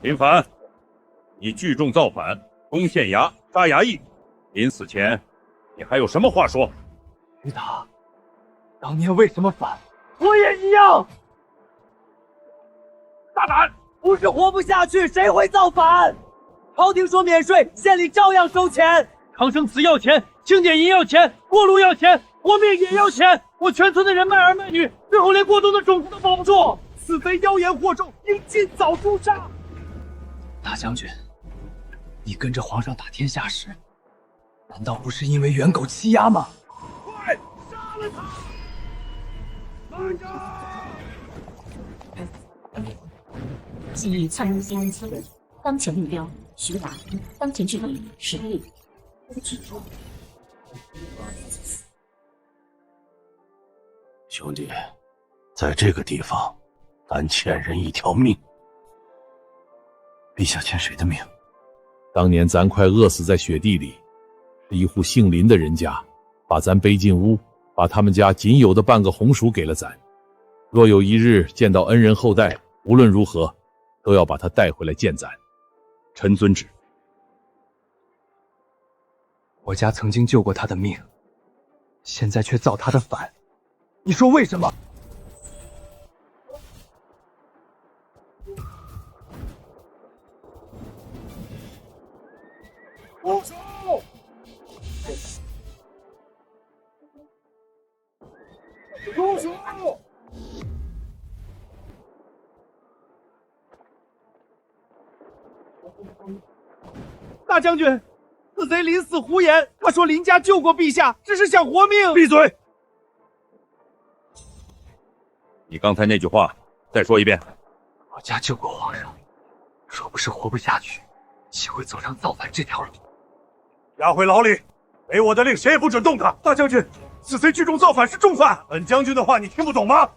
林凡，你聚众造反，攻县衙，杀衙役，临死前，你还有什么话说？徐达，当年为什么反，我也一样。大胆！不是活不下去，谁会造反？朝廷说免税，县里照样收钱。长生祠要钱，清点银要钱，过路要钱，活命也要钱。我全村的人卖儿卖女，最后连过冬的种子都保不住。此非妖言惑众，应尽早诛杀。大将军，你跟着皇上打天下时，难道不是因为猿狗欺压吗？快杀了他！慢着！近日窜入新安7人，当前目标徐达，当前距离10里。兄弟，在这个地方，咱欠人一条命。陛下欠谁的命？当年咱快饿死在雪地里，是一户姓林的人家把咱背进屋，把他们家仅有的半个红薯给了咱。若有一日见到恩人后代，无论如何都要把他带回来见咱。臣遵旨。我家曾经救过他的命，现在却造他的反，你说为什么？住手！住手！大将军，此贼临死胡言，他说林家救过陛下，只是想活命。闭嘴！你刚才那句话再说一遍。我家救过皇上，若不是活不下去，岂会走上造反这条路？押回牢里，没我的令，谁也不准动他。大将军，此贼聚众造反是重犯，本将军的话你听不懂吗？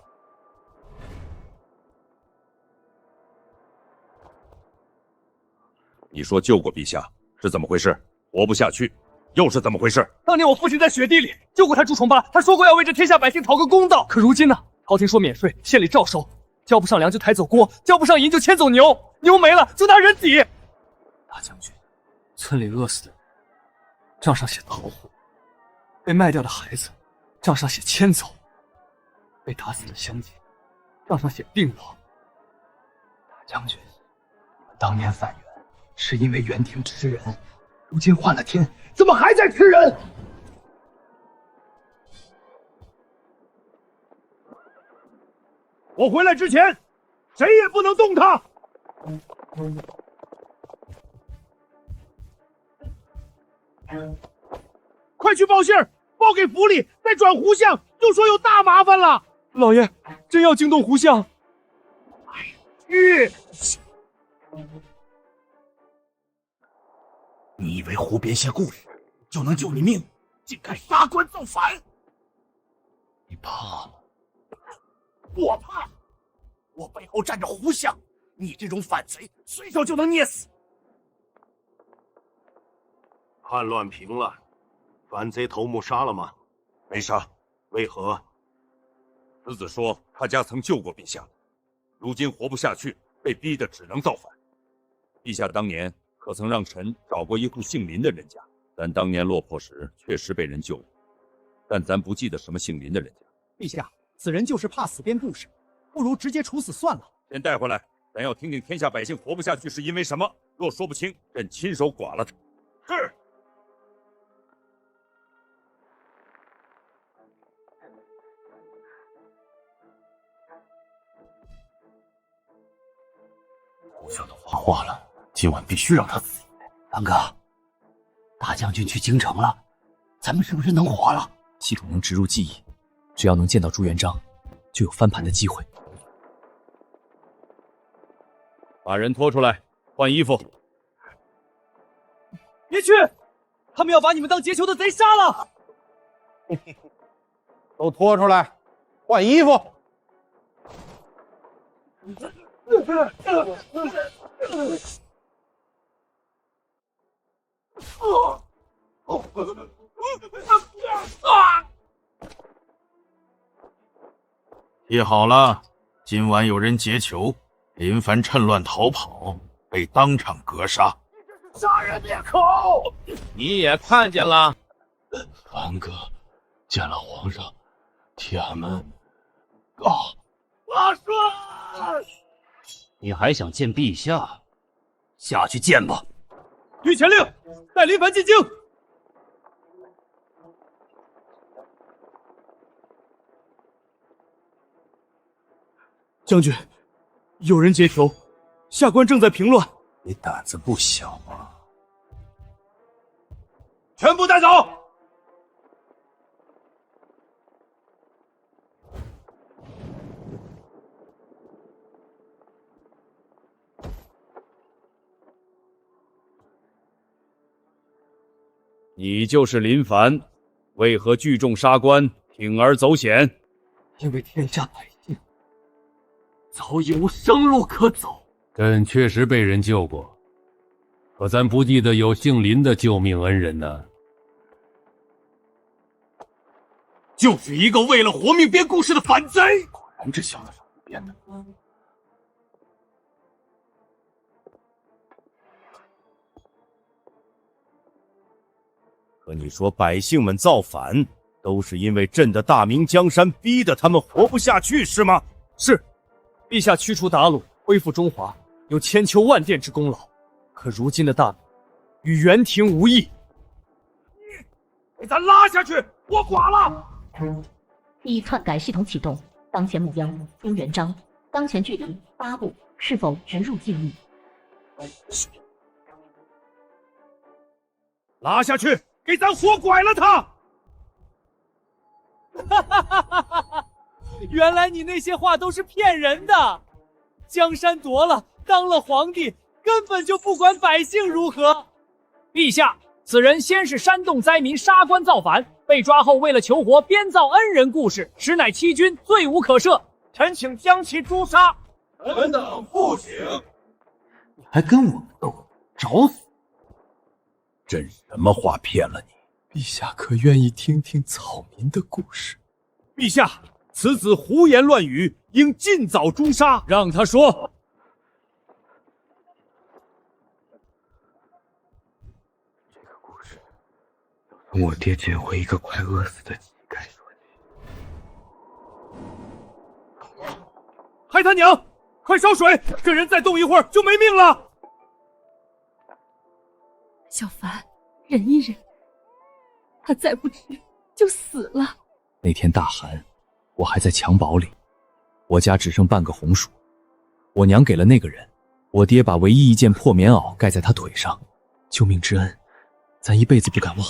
你说救过陛下是怎么回事？活不下去又是怎么回事？当年我父亲在雪地里救过他朱重八，他说过要为这天下百姓讨个公道。可如今呢？朝廷说免税，县里照收，交不上粮就抬走锅，交不上银就牵走牛，牛没了就拿人抵。大将军，村里饿死的人，账上写逃户；被卖掉的孩子，账上写牵走；被打死的乡亲，账上写病亡。大将军，你们当年反袁是因为袁廷吃人，如今换了天，怎么还在吃人？我回来之前，谁也不能动他。快去报信儿，报给府里，再转胡相，就说有大麻烦了。老爷，真要惊动胡相？去！你以为胡编些故事就能救你命，竟敢杀官造反？你怕吗？我怕！我背后站着胡相，你这种反贼随手就能捏死。叛乱平了，反贼头目杀了吗？没杀。为何？侄子说他家曾救过陛下，如今活不下去，被逼得只能造反。陛下当年可曾让臣找过一户姓林的人家？咱当年落魄时确实被人救过，但咱不记得什么姓林的人家。陛下，此人就是怕死编故事，不如直接处死算了。先带回来，咱要听听天下百姓活不下去是因为什么。若说不清，朕亲手剐了他。是。胡相都发话了，今晚必须让他死。凡哥，大将军去京城了，咱们是不是能活了？系统能植入记忆，只要能见到朱元璋，就有翻盘的机会。把人拖出来，换衣服。别去，他们要把你们当劫囚的贼杀了。都拖出来，换衣服。议好了，今晚有人劫囚，林凡趁乱逃跑，被当场格杀。杀人灭口！你也看见了？凡哥见了皇上，替俺们阿顺，你还想见陛下？下去见吧。御前令，带林凡进京。将军，有人劫囚，下官正在平乱。你胆子不小啊！全部带走！你就是林凡，为何聚众杀官，铤而走险？因为天下百姓早已无生路可走。朕确实被人救过，可咱不记得有姓林的救命恩人呢。就是一个为了活命编故事的反贼！果然这小子是胡编的。可你说百姓们造反，都是因为朕的大明江山逼得他们活不下去，是吗？是，陛下驱除鞑虏，恢复中华，有千秋万殿之功劳。可如今的大明，与元廷无异。给咱拉下去，我寡了！第一篡改系统启动，当前目标朱元璋，当前距离8步，是否直入禁狱？拉下去，给咱活拐了他！原来你那些话都是骗人的。江山夺了，当了皇帝，根本就不管百姓如何。陛下，此人先是煽动灾民杀官造反，被抓后为了求活编造恩人故事，实乃欺君，罪无可赦。臣请将其诛杀。臣等复请。你还跟我们斗，找死！朕什么话骗了你？陛下可愿意听听草民的故事？陛下，此子胡言乱语，应尽早诛杀。让他说。这个故事要从我爹捡回一个快饿死的乞丐说起。害他娘！快烧水！这人再动一会儿就没命了。小凡，忍一忍，他再不吃就死了。那天大寒，我还在襁褓里，我家只剩半个红薯，我娘给了那个人，我爹把唯一一件破棉袄盖在他腿上，救命之恩，咱一辈子不敢忘。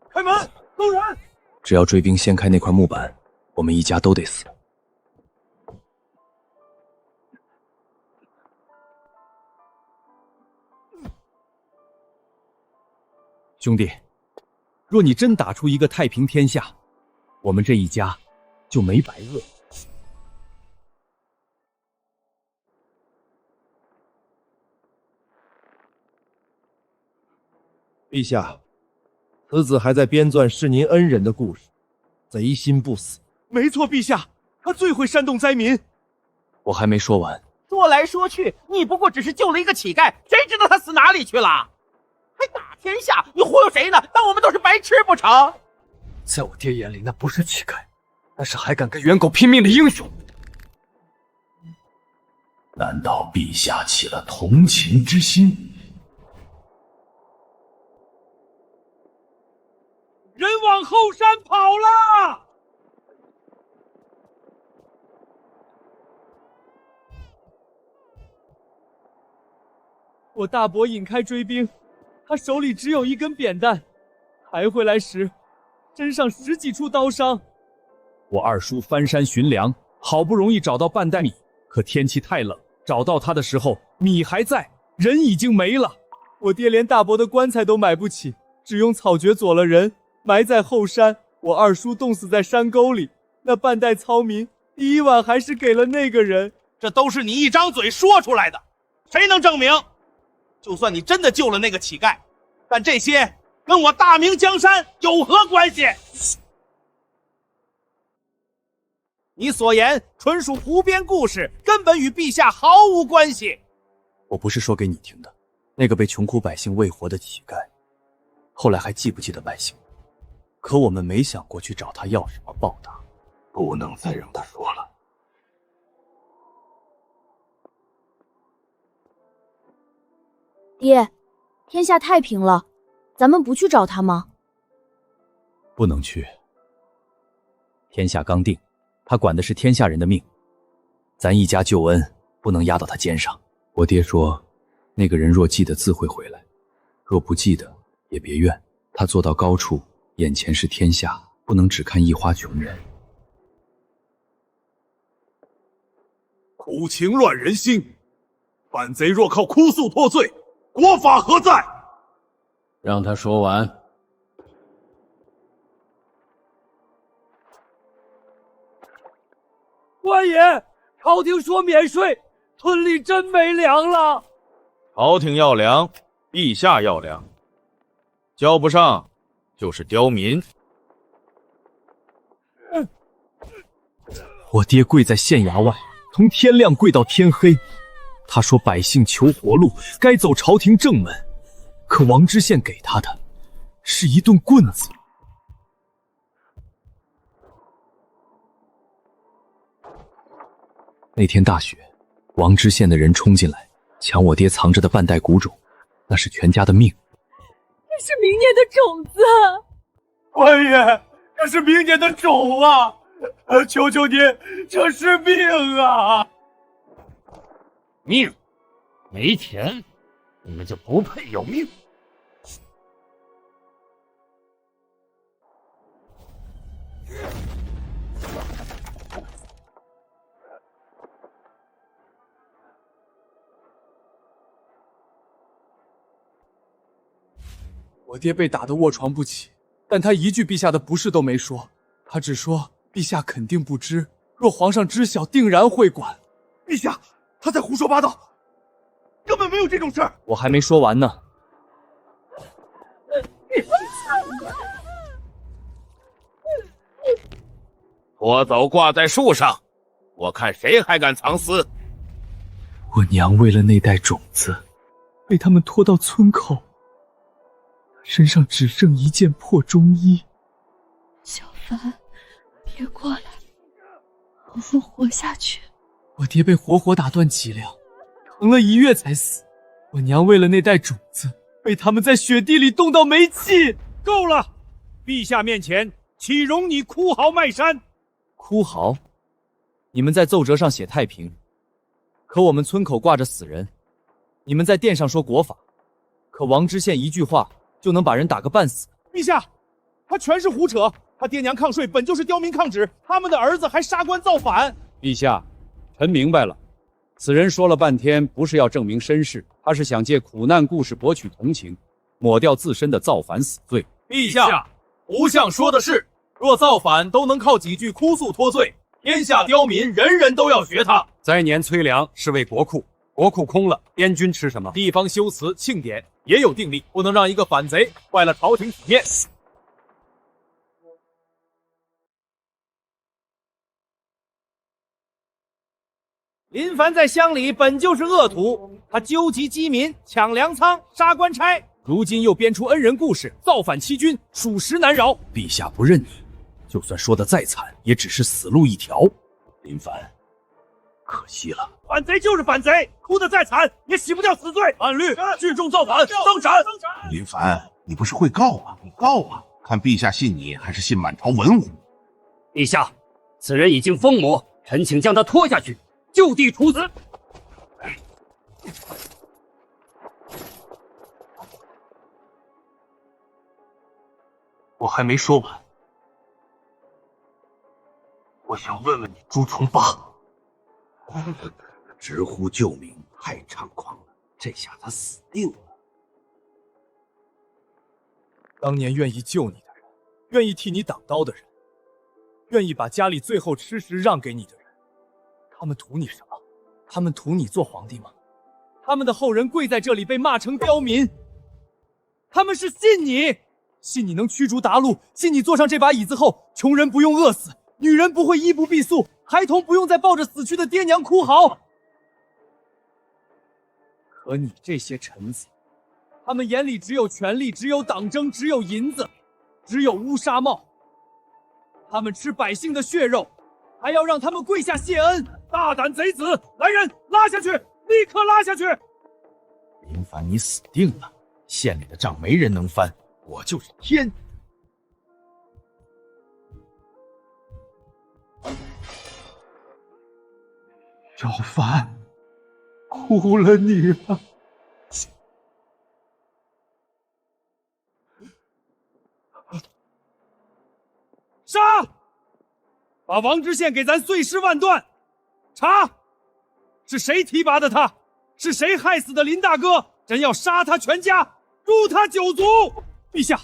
开门，动人！只要追兵掀开那块木板，我们一家都得死。兄弟，若你真打出一个太平天下，我们这一家就没白饿。陛下，此子还在编撰是您恩人的故事，贼心不死。没错，陛下，他最会煽动灾民。我还没说完。说来说去，你不过只是救了一个乞丐，谁知道他死哪里去了？还打天下，你忽悠谁呢？当我们都是白痴不成？在我爹眼里，那不是乞丐，那是还敢跟冤狗拼命的英雄。难道陛下起了同情之心？人往后山跑了！我大伯引开追兵，他手里只有一根扁担，抬回来时，身上10几处刀伤。我二叔翻山寻粮，好不容易找到半袋米，可天气太冷，找到他的时候，米还在，人已经没了。我爹连大伯的棺材都买不起，只用草蕨佐了人，埋在后山。我二叔冻死在山沟里，那半袋糙米，第一碗还是给了那个人。这都是你一张嘴说出来的，谁能证明？就算你真的救了那个乞丐，但这些跟我大明江山有何关系？你所言纯属胡编故事，根本与陛下毫无关系。我不是说给你听的，那个被穷苦百姓喂活的乞丐，后来还记不记得百姓？可我们没想过去找他要什么报答。不能再让他说了。爹，天下太平了，咱们不去找他吗？不能去。天下刚定，他管的是天下人的命，咱一家救恩不能压到他肩上。我爹说，那个人若记得自会回来，若不记得也别怨。他做到高处，眼前是天下，不能只看一花穷人。苦情乱人心，反贼若靠哭诉脱罪，国法何在？让他说完。官爷，朝廷说免税，村里真没粮了。朝廷要粮，陛下要粮，交不上就是刁民。我爹跪在县衙外，从天亮跪到天黑。他说百姓求活路，该走朝廷正门。可王知县给他的是一顿棍子。那天大雪，王知县的人冲进来，抢我爹藏着的半袋谷种，那是全家的命。这是明年的种子。官爷，这是明年的种啊！求求您，这是命啊！命，没钱，你们就不配有命。我爹被打得卧床不起，但他一句陛下的不是都没说，他只说陛下肯定不知，若皇上知晓，定然会管。陛下，他在胡说八道，根本没有这种事儿。我还没说完呢。拖走挂在树上，我看谁还敢藏私。我娘为了那袋种子，被他们拖到村口，身上只剩一件破中衣。小凡，别过来，好好活下去。我爹被活活打断脊梁，疼了1月才死。我娘为了那袋种子，被他们在雪地里冻到没气。够了，陛下面前岂容你哭嚎卖山？哭嚎？你们在奏折上写太平，可我们村口挂着死人；你们在殿上说国法，可王知县一句话就能把人打个半死。陛下，他全是胡扯。他爹娘抗税本就是刁民抗旨，他们的儿子还杀官造反。陛下，臣明白了，此人说了半天不是要证明身世，他是想借苦难故事博取同情，抹掉自身的造反死罪。陛下，胡相说的是，若造反都能靠几句哭诉脱罪，天下刁民人人都要学他。灾年催粮是为国库，国库空了，边军吃什么？地方修祠庆典也有定例，不能让一个反贼坏了朝廷体面。林凡在乡里本就是恶徒，他纠集饥民，抢粮仓，杀官差，如今又编出恩人故事，造反欺君，属实难饶。陛下不认你，就算说的再惨，也只是死路一条。林凡，可惜了。反贼就是反贼，哭得再惨也洗不掉死罪。按律聚众造反，登斩。林凡，你不是会告吗？你告啊！看陛下信你，还是信满朝文武？陛下，此人已经疯魔，臣请将他拖下去，就地处死。我还没说完，我想问问你，朱重八，直呼救命，太猖狂了！这下他死定了。当年愿意救你的人，愿意替你挡刀的人，愿意把家里最后吃食让给你的人，他们图你什么？他们图你做皇帝吗？他们的后人跪在这里被骂成刁民，他们是信你，信你能驱逐鞑虏，信你坐上这把椅子后，穷人不用饿死，女人不会衣不蔽宿，孩童不用再抱着死去的爹娘哭嚎。可你这些臣子，他们眼里只有权力，只有党争，只有银子，只有乌纱帽。他们吃百姓的血肉，还要让他们跪下谢恩！大胆贼子！来人，拉下去！立刻拉下去！林凡，你死定了！县里的账没人能翻，我就是天！小凡，哭了你了。杀！把王知县给咱碎尸万段！查！是谁提拔的他？是谁害死的林大哥？朕要杀他全家，诛他9族！陛下，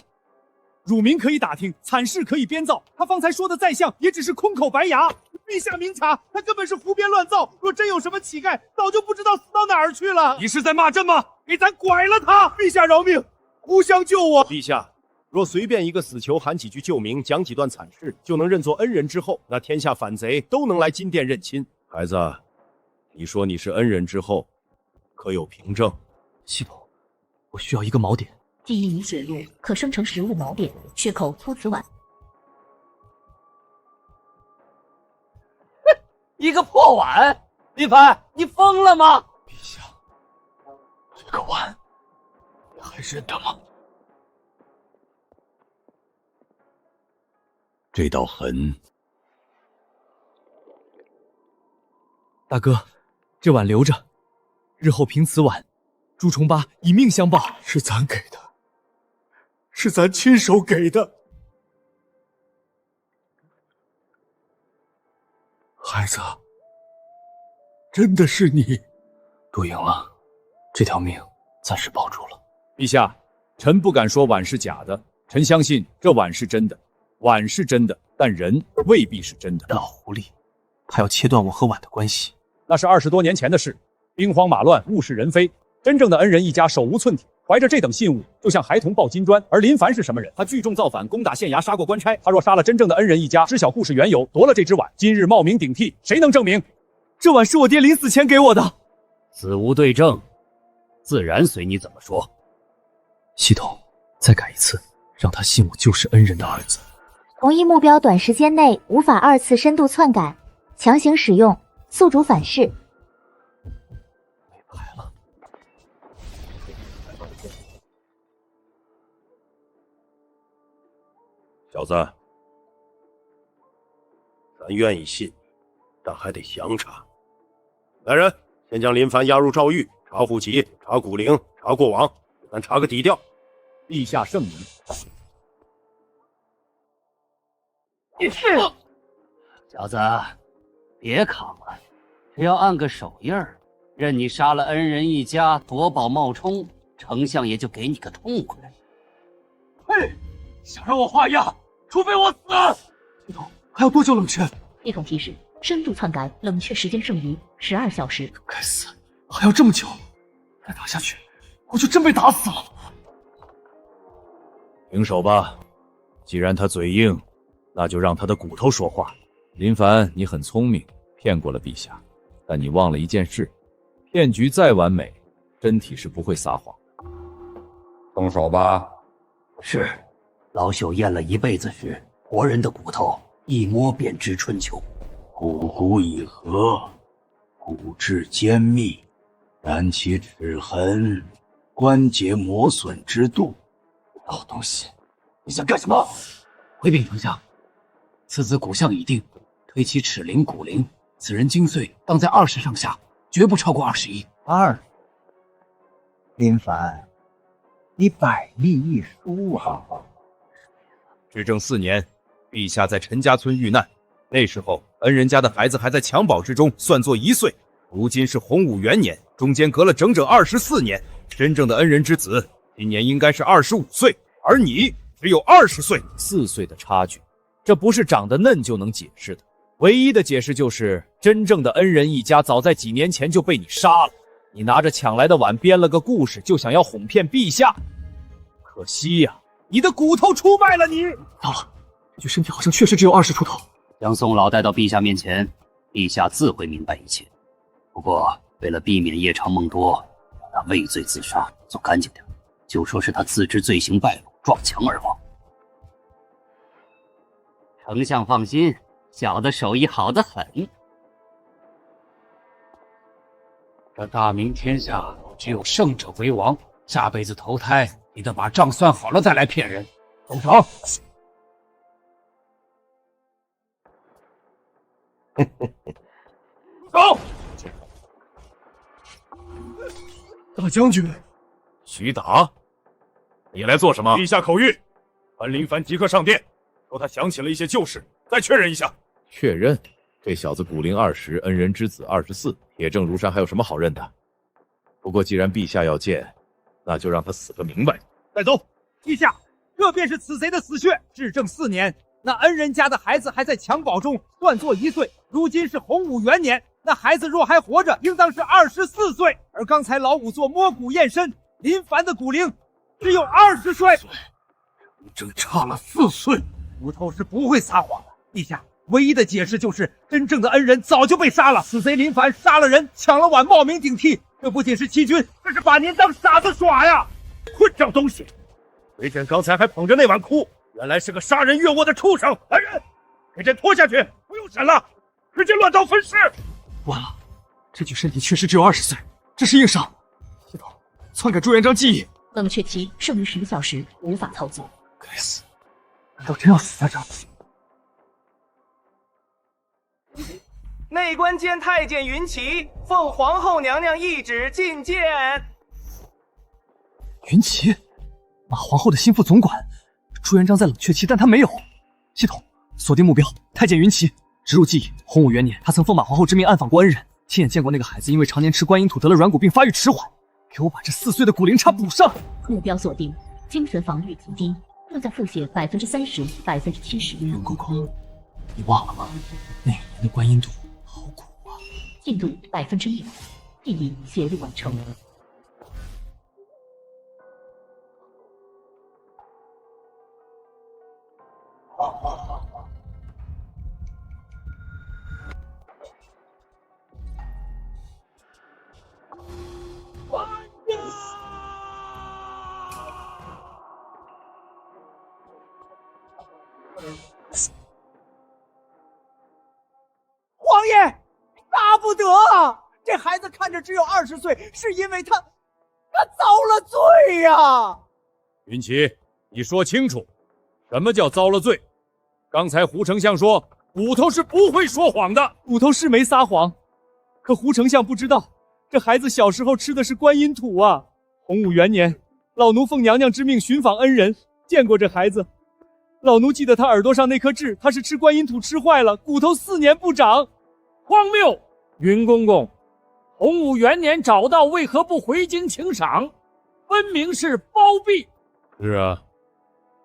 辱民可以打听，惨事可以编造。他方才说的宰相也只是空口白牙。陛下明察，他根本是胡编乱造。若真有什么乞丐，早就不知道死到哪儿去了。你是在骂朕吗？给咱拐了他！陛下饶命，互相救我！陛下。若随便一个死囚喊几句救命，讲几段惨事，就能认作恩人之后，那天下反贼都能来金殿认亲。孩子，你说你是恩人之后，可有凭证？系统，我需要一个锚点。记忆已写入，可生成实物锚点，缺口托词碗。一个破碗，林凡，你疯了吗？陛下，这个碗你还认得吗？这道痕，大哥，这碗留着，日后凭此碗，朱重八以命相报。是咱给的，是咱亲手给的。孩子，真的是你。赌赢了，这条命暂时保住了。陛下，臣不敢说碗是假的，臣相信这碗是真的。碗是真的，但人未必是真的。老狐狸，他要切断我和碗的关系。那是20多年前的事，兵荒马乱，物是人非，真正的恩人一家手无寸铁，怀着这等信物，就像孩童抱金砖。而林凡是什么人？他聚众造反，攻打县衙，杀过官差。他若杀了真正的恩人一家，知晓故事缘由，夺了这只碗，今日冒名顶替，谁能证明？这碗是我爹临死前给我的。死无对证，自然随你怎么说。系统，再改一次，让他信我就是恩人的儿子。同一目标短时间内无法2次深度篡改，强行使用，宿主反噬。没牌了。小子，咱愿意信，但还得详查。来人，先将林凡押入诏狱，查户籍，查骨龄，查过往，咱查个底调。陛下圣明。是，小子，别扛了，只要按个手印儿，任你杀了恩人一家，夺宝冒充，丞相也就给你个痛快。嘿，想让我画押，除非我死。系统还要多久冷却？系统提示：深度篡改，冷却时间剩余12小时。该死，还要这么久？再打下去，我就真被打死了。停手吧，既然他嘴硬。那就让他的骨头说话。林凡，你很聪明，骗过了陛下，但你忘了一件事：骗局再完美，身体是不会撒谎的。动手吧。是，老朽咽了一辈子血，活人的骨头一摸便知春秋。骨已合，骨质坚密，然其齿痕，关节磨损之度。老东西，你想干什么？回禀丞相。此子骨相已定，推其齿龄骨龄，此人精髓当在20上下，绝不超过21。林凡，你百密一疏啊！至正4年，陛下在陈家村遇难，那时候恩人家的孩子还在襁褓之中，算作1岁。如今是洪武元年，中间隔了整整24年，真正的恩人之子今年应该是25岁，而你只有20岁，4岁的差距。这不是长得嫩就能解释的，唯一的解释就是真正的恩人一家早在几年前就被你杀了。你拿着抢来的碗编了个故事，就想要哄骗陛下。可惜呀，你的骨头出卖了你。糟了，这具身体好像确实只有20出头。将宋老带到陛下面前，陛下自会明白一切。不过为了避免夜长梦多，让他畏罪自杀，做干净点，就说是他自知罪行败露，撞墙而亡。丞相放心，小的手艺好得很。这大明天下只有胜者为王，下辈子投胎，你得把账算好了再来骗人。动手！走！大将军，徐达，你来做什么？陛下口谕，樊林凡即刻上殿，说他想起了一些旧事，再确认一下。确认？这小子骨龄20，恩人之子24，铁证如山，还有什么好认的？不过既然陛下要见，那就让他死个明白。带走！陛下，这便是此贼的死穴。至正4年，那恩人家的孩子还在襁褓中，算作1岁。如今是洪武元年，那孩子若还活着，应当是24岁。而刚才老仵作摸骨验身，林凡的骨龄只有20岁，整整差了4岁。骨头是不会撒谎的。陛下，唯一的解释就是真正的恩人早就被杀了，死贼林凡杀了人，抢了碗，冒名顶替。这不仅是欺君，这是把您当傻子耍呀！混账东西！微臣刚才还捧着那碗哭，原来是个杀人越货的畜生！来人，给朕拖下去，不用审了，直接乱刀分尸！完了，这具身体确实只有20岁，这是硬伤。系统篡改朱元璋记忆，冷却期剩余10个小时，无法操作。该死，难道真要死在这儿？内官监太监云奇奉皇后娘娘懿旨觐见。云奇，马皇后的心腹总管。朱元璋在冷却期，但他没有。系统锁定目标，太监云奇。植入记忆，洪武元年，他曾奉马皇后之命暗访过恩人，亲眼见过那个孩子因为常年吃观音土得了软骨病，发育迟缓。给我把这4岁的骨龄差补上。目标锁定，精神防御极低，正在腹泻30%、70%。袁公公，你忘了吗？那一年的观音土好苦啊！进度100%，记忆写入完成。皇爷，巴不得啊！这孩子看着只有20岁，是因为他遭了罪呀！云奇，你说清楚，什么叫遭了罪？刚才胡丞相说骨头是不会说谎的，骨头是没撒谎，可胡丞相不知道，这孩子小时候吃的是观音土啊！洪武元年，老奴奉娘娘之命寻访恩人，见过这孩子。老奴记得他耳朵上那颗痣，他是吃观音土吃坏了，骨头4年不长。荒谬！云公公，洪武元年找到，为何不回京请赏？分明是包庇。是啊，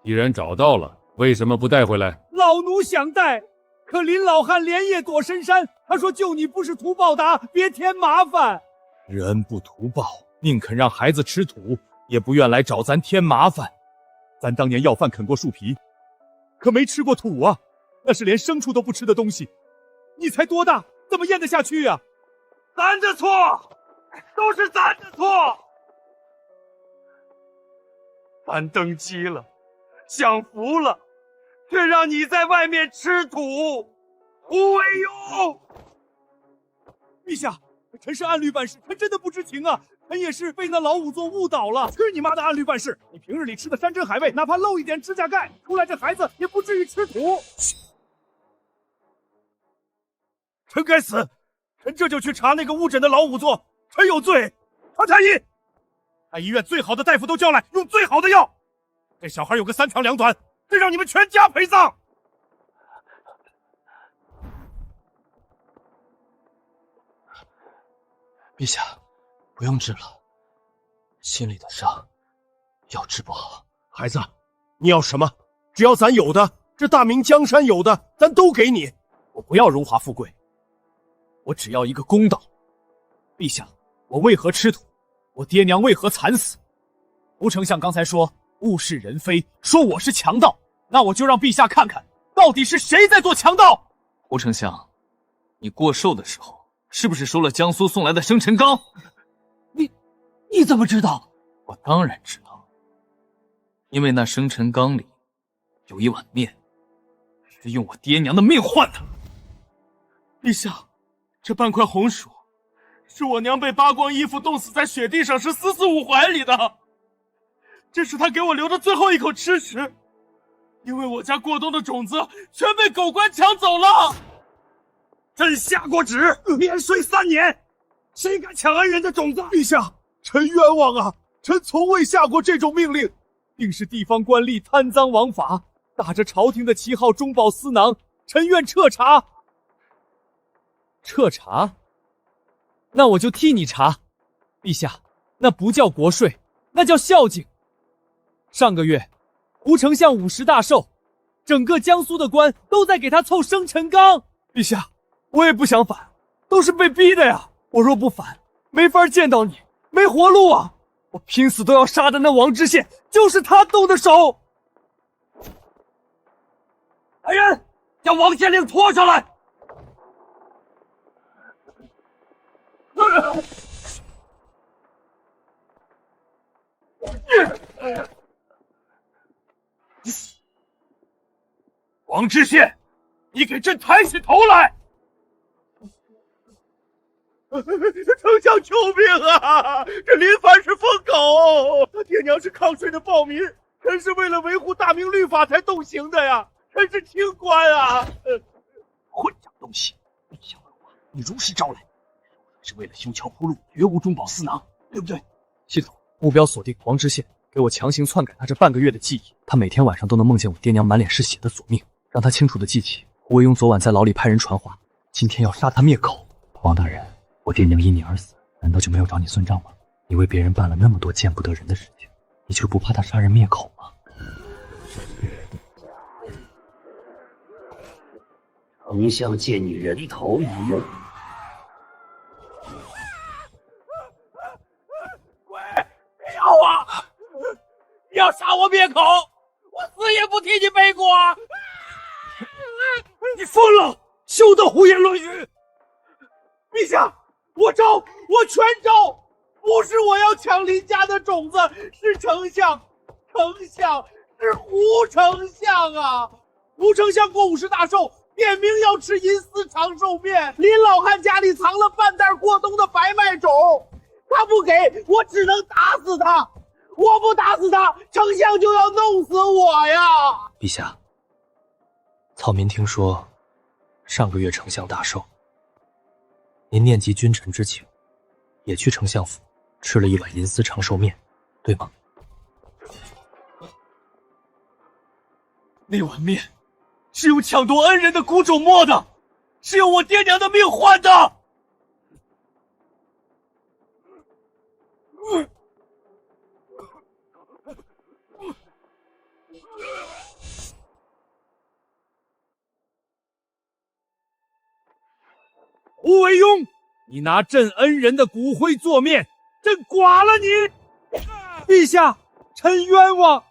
既然找到了，为什么不带回来？老奴想带，可林老汉连夜躲深山，他说救你不是图报答，别添麻烦。知恩不图报，宁肯让孩子吃土，也不愿来找咱添麻烦。咱当年要饭啃过树皮，可没吃过土啊，那是连牲畜都不吃的东西。你才多大，怎么咽得下去啊？咱的错，都是咱的错。咱登基了，享福了，却让你在外面吃土，胡为用？陛下，臣是按律办事，臣真的不知情啊，臣也是被那老仵作误导了。去你妈的按律办事！你平日里吃的山珍海味，哪怕漏一点指甲盖，出来这孩子也不至于吃土。臣该死，臣这就去查那个误诊的老仵作，臣有罪。传太医，把医院最好的大夫都叫来，用最好的药。这小孩有个3长2短，得让你们全家陪葬。陛下，不用治了，心里的伤要治不好。孩子，你要什么？只要咱有的，这大明江山有的，咱都给你。我不要荣华富贵，我只要一个公道。陛下，我为何吃土？我爹娘为何惨死？胡丞相刚才说物是人非，说我是强盗，那我就让陛下看看，到底是谁在做强盗。胡丞相，你过寿的时候是不是收了江苏送来的生辰纲？你怎么知道？我当然知道，因为那生辰纲里有一碗面，是用我爹娘的命换的。陛下，这半块红薯是我娘被扒光衣服冻死在雪地上时死5怀里的，这是她给我留的最后一口吃食，因为我家过冬的种子全被狗官抢走了。朕下过旨，免税3年，谁敢抢恩人的种子？陛下，臣冤枉啊！臣从未下过这种命令，定是地方官吏贪赃枉法，打着朝廷的旗号中饱私囊，臣愿彻查。彻查？那我就替你查。陛下，那不叫国税，那叫孝敬。上个月，胡丞相50大寿，整个江苏的官都在给他凑生辰纲。陛下，我也不想反，都是被逼的呀。我若不反，没法见到你，没活路啊！我拼死都要杀的那王知县，就是他动的手。来人，将王县令拖上来！王知县，你给朕抬起头来！丞相救命啊！这林凡是疯狗，爹娘是抗税的暴民，臣是为了维护大明律法才动刑的呀！臣是清官啊！混账东西！陛下问话，你如实招来，是为了修桥铺路，绝无中饱私囊，对不对？系统目标锁定王知县，给我强行篡改他这半个月的记忆。他每天晚上都能梦见我爹娘满脸是血的索命，让他清楚的记起胡惟庸昨晚在牢里派人传话，今天要杀他灭口。王大人，我爹娘因你而死，难道就没有找你算账吗？你为别人办了那么多见不得人的事情，你就不怕他杀人灭口吗？丞相借你人头一用。别要啊！你要杀我灭口，我死也不替你背锅！你疯了，休得胡言乱语！陛下，我招，我全招！不是我要抢林家的种子，是丞相是胡丞相啊！胡丞相过50大寿，点名要吃银丝长寿面，林老汉家里藏了半袋过冬的白麦种，他不给我只能打死他，我不打死他，丞相就要弄死我呀！陛下，草民听说上个月丞相大寿，您念及君臣之情，也去丞相府吃了一碗银丝长寿面，对吗？那碗面是用抢夺恩人的谷种磨的，是用我爹娘的命换的。胡惟庸，你拿朕恩人的骨灰做面，朕剐了你！陛下，臣冤枉！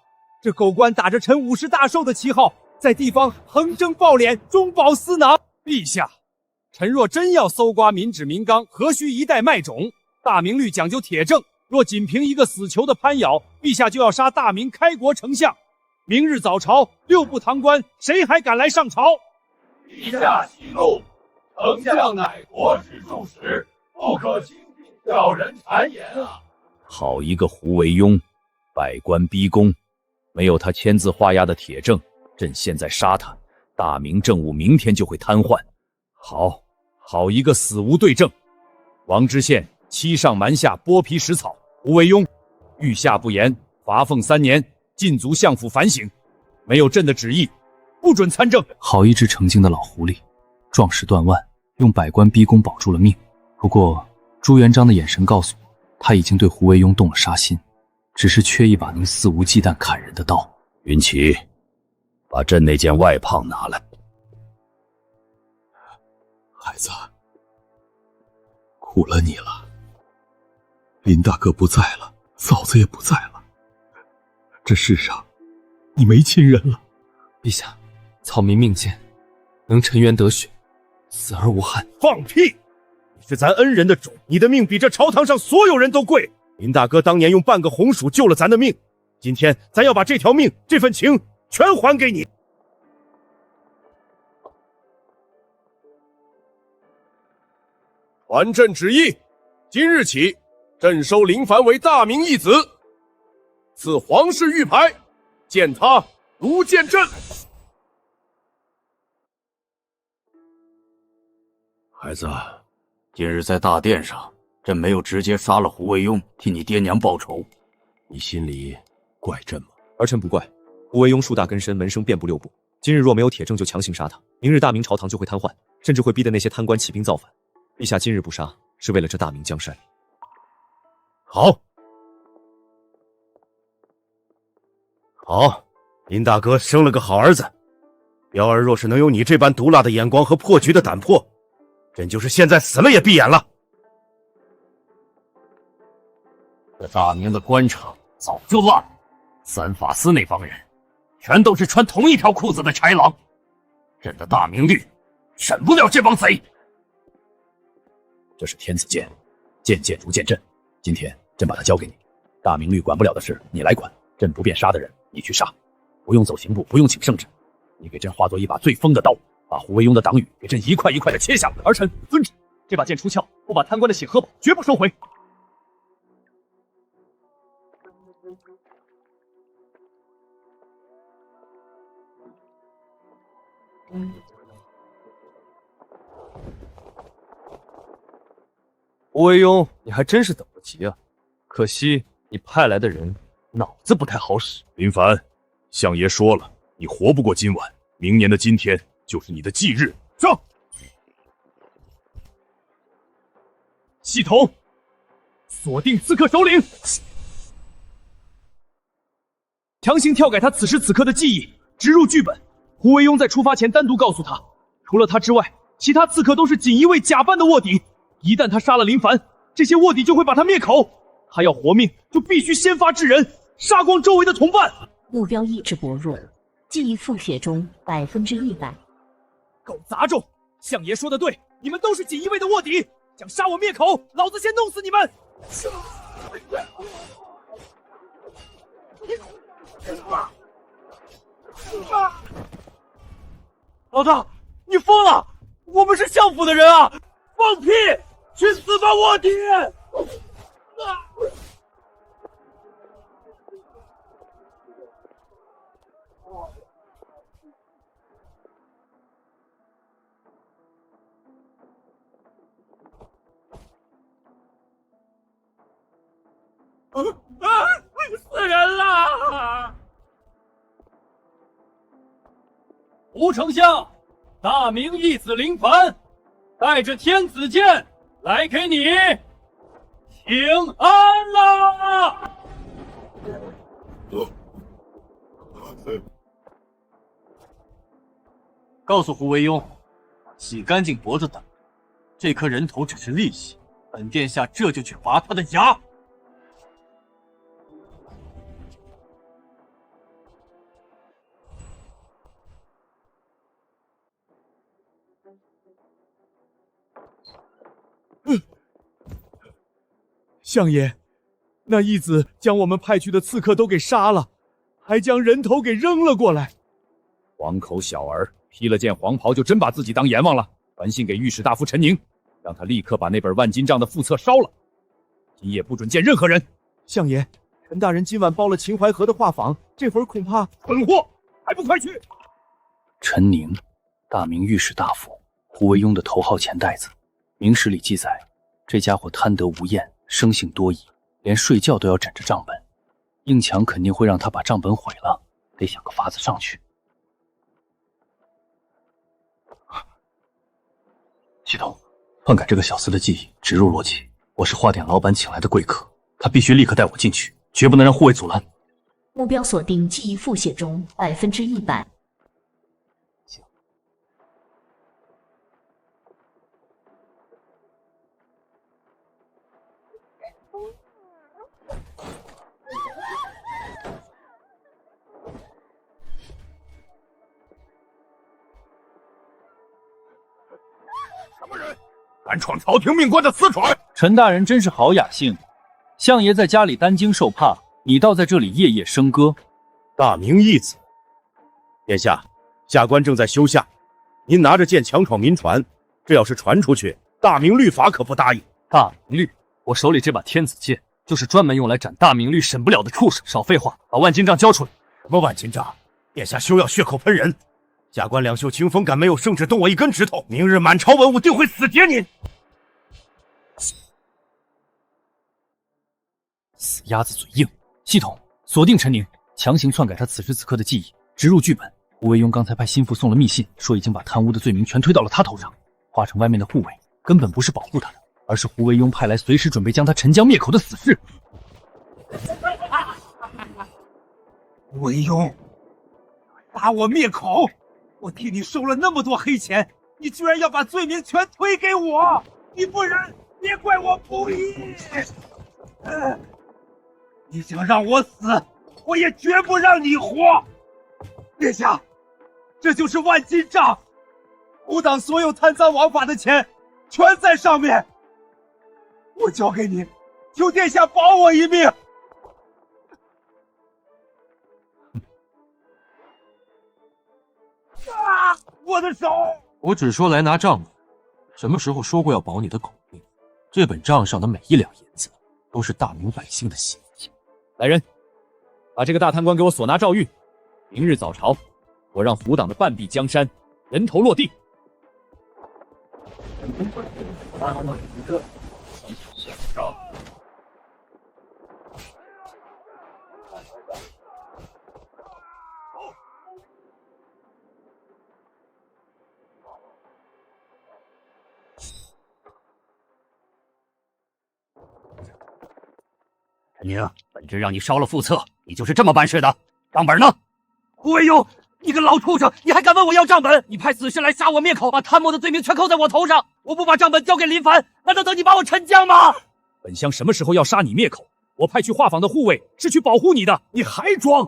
这狗官打着臣50大寿的旗号，在地方横征暴敛，中饱私囊。陛下，臣若真要搜刮民脂民膏，何须一袋麦种？大明律讲究铁证，若仅凭一个死囚的攀咬，陛下就要杀大明开国丞相。明日早朝，6部堂官，谁还敢来上朝？陛下息怒，丞相乃国之柱石，不可轻信小人谗言啊！好一个胡惟庸，百官逼宫，没有他签字画押的铁证，朕现在杀他，大明政务明天就会瘫痪。好一个死无对证！王知县欺上瞒下，剥皮食草，胡惟庸御下不严，罚俸3年，禁足相府反省。没有朕的旨意，不准参政。好一只成精的老狐狸，壮士断腕，用百官逼宫保住了命。不过朱元璋的眼神告诉我，他已经对胡惟庸动了杀心，只是缺一把能肆无忌惮砍人的刀。云奇，把朕那件外袍拿来。孩子，苦了你了。林大哥不在了，嫂子也不在了，这世上，你没亲人了。陛下，草民命贱，能沉冤得雪，死而无憾。放屁！你是咱恩人的种，你的命比这朝堂上所有人都贵。林大哥当年用半个红薯救了咱的命，今天咱要把这条命、这份情全还给你。传朕旨意，今日起，朕收林凡为大明义子，赐皇室玉牌，见他如见朕。孩子，今日在大殿上，朕没有直接杀了胡惟庸，替你爹娘报仇，你心里怪朕吗？儿臣不怪。胡惟庸树大根深，门生遍布六部。今日若没有铁证，就强行杀他，明日大明朝堂就会瘫痪，甚至会逼得那些贪官起兵造反。陛下今日不杀，是为了这大明江山。好，好，林大哥生了个好儿子。彪儿若是能有你这般毒辣的眼光和破局的胆魄，朕就是现在死了也闭眼了。这大明的官场早就乱了，三法司那帮人全都是穿同一条裤子的豺狼，朕的大明律审不了这帮贼。这是天子剑，剑剑如见朕。今天朕把它交给你，大明律管不了的事你来管，朕不便杀的人你去杀，不用走刑部，不用请圣旨，你给朕化作一把最锋的刀，把胡惟庸的党羽给朕一块一块的切下来。儿臣遵旨。这把剑出鞘，不把贪官的血喝饱，绝不收回。胡惟庸，你还真是等不及啊！可惜你派来的人脑子不太好使。林凡，相爷说了，你活不过今晚，明年的今天就是你的忌日。上！系统锁定刺客首领，强行跳改他此时此刻的记忆，植入剧本。胡惟庸在出发前单独告诉他，除了他之外，其他刺客都是锦衣卫假扮的卧底。一旦他杀了林凡，这些卧底就会把他灭口。他要活命，就必须先发制人，杀光周围的同伴。目标意志薄弱，记忆复写中100%。狗杂种！相爷说的对，你们都是锦衣卫的卧底，想杀我灭口，老子先弄死你们！老大，你疯了！我们是相府的人啊！放屁！去死吧，卧底！死人了！胡丞相，大明义子林凡带着天子剑来给你请安啦！告诉胡惟庸，洗干净脖子等着，这颗人头只是利息，本殿下这就去拔他的牙。相爷，那义子将我们派去的刺客都给杀了，还将人头给扔了过来。黄口小儿，披了件黄袍就真把自己当阎王了。传信给御史大夫陈宁，让他立刻把那本万金账的副册烧了，今夜不准见任何人。相爷，陈大人今晚包了秦淮河的画舫，这会儿恐怕……蠢货，还不快去！陈宁，大明御史大夫，胡惟庸的头号钱袋子。明史里记载，这家伙贪得无厌，生性多疑，连睡觉都要枕着账本。应强肯定会让他把账本毁了，得想个法子上去。系统，篡改这个小厮的记忆，植入逻辑。我是画典老板请来的贵客，他必须立刻带我进去，绝不能让护卫阻拦。目标锁定记忆复写中100%。什么人？敢闯朝廷命官的私船？陈大人真是好雅兴，相爷在家里担惊受怕，你倒在这里夜夜笙歌。大明义子，殿下，下官正在修下，您拿着剑强闯民船，这要是传出去，大明律法可不答应。大明律，我手里这把天子剑就是专门用来斩大明律审不了的畜生。少废话，把万金杖交出来。什么万金杖？殿下休要血口喷人！下官两袖清风，敢没有圣旨动我一根指头，明日满朝文武定会死结您！死鸭子嘴硬！系统锁定陈宁，强行篡改他此时此刻的记忆，植入剧本。胡惟庸刚才派心腹送了密信，说已经把贪污的罪名全推到了他头上。华城外面的护卫根本不是保护他的，而是胡惟庸派来随时准备将他陈江灭口的死士。惟庸，打我灭口！我替你收了那么多黑钱，你居然要把罪名全推给我！你不仁，别怪我不义！你想让我死，我也绝不让你活！殿下，这就是万金杖，吾党所有贪赃枉法的钱，全在上面。我交给你，求殿下保我一命。啊！我的手！我只说来拿账本，什么时候说过要保你的狗命？这本账上的每一两银子，都是大明百姓的血钱。来人，把这个大贪官给我索拿诏狱。明日早朝，我让胡党的半壁江山人头落地。陈宁，本职让你烧了副册，你就是这么办事的？账本呢？胡惟庸，你个老畜生，你还敢问我要账本？你派死士来杀我灭口，把贪墨的罪名全扣在我头上，我不把账本交给林凡，难道等你把我沉江吗？本乡什么时候要杀你灭口？我派去画舫的护卫是去保护你的，你还装？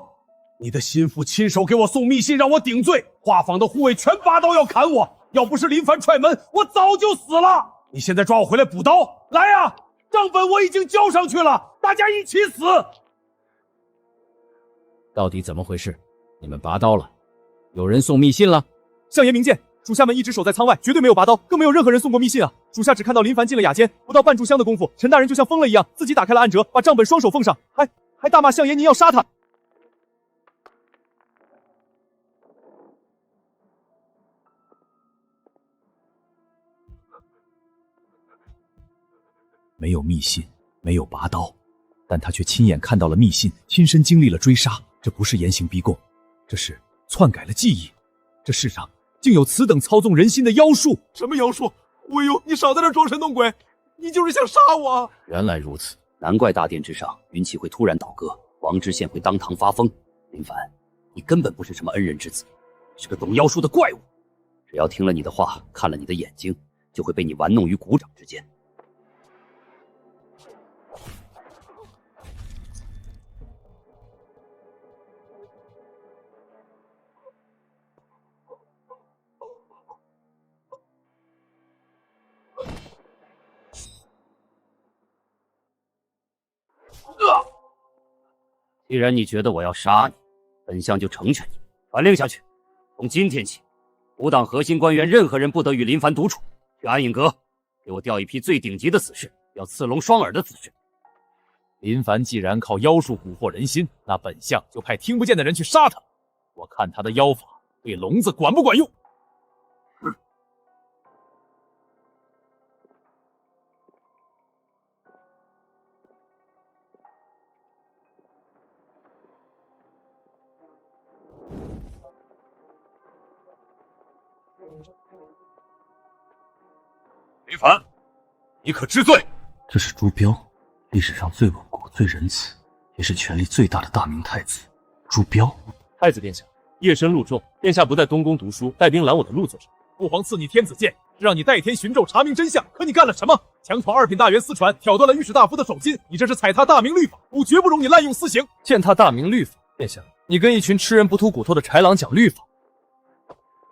你的心腹亲手给我送密信让我顶罪，画舫的护卫全拔刀要砍我，要不是林凡踹门，我早就死了。你现在抓我回来补刀，来呀！账本我已经交上去了，大家一起死！到底怎么回事？你们拔刀了？有人送密信了？相爷明鉴，属下们一直守在仓外，绝对没有拔刀，更没有任何人送过密信啊！属下只看到林凡进了雅间，不到半炷香的功夫，陈大人就像疯了一样，自己打开了暗折，把账本双手奉上，还大骂相爷您要杀他。没有密信，没有拔刀，但他却亲眼看到了密信，亲身经历了追杀。这不是严刑逼供，这是篡改了记忆。这世上竟有此等操纵人心的妖术！什么妖术？惟庸，你少在这装神弄鬼，你就是想杀我！原来如此，难怪大殿之上云气会突然倒戈，王知县会当堂发疯。林凡，你根本不是什么恩人之子，是个懂妖术的怪物。只要听了你的话，看了你的眼睛，就会被你玩弄于股掌之间。既然你觉得我要杀你，本相就成全你。传令下去，从今天起，吾党核心官员任何人不得与林凡独处。去安隐阁，给我调一批最顶级的死士，要刺龙双耳的死士。林凡既然靠妖术蛊惑人心，那本相就派听不见的人去杀他。我看他的妖法对聋子管不管用。林凡，你可知罪？这是朱标，历史上最稳固、最仁慈，也是权力最大的大明太子。朱标，太子殿下，夜深路重，殿下不在东宫读书，带兵拦我的路做什么？父皇赐你天子剑，是让你代天寻咒，查明真相。可你干了什么？强闯2品大员私船，挑断了御史大夫的手心，你这是踩踏大明律法，吾绝不容你滥用私刑。践踏大明律法，殿下，你跟一群吃人不吐骨头的豺狼讲律法？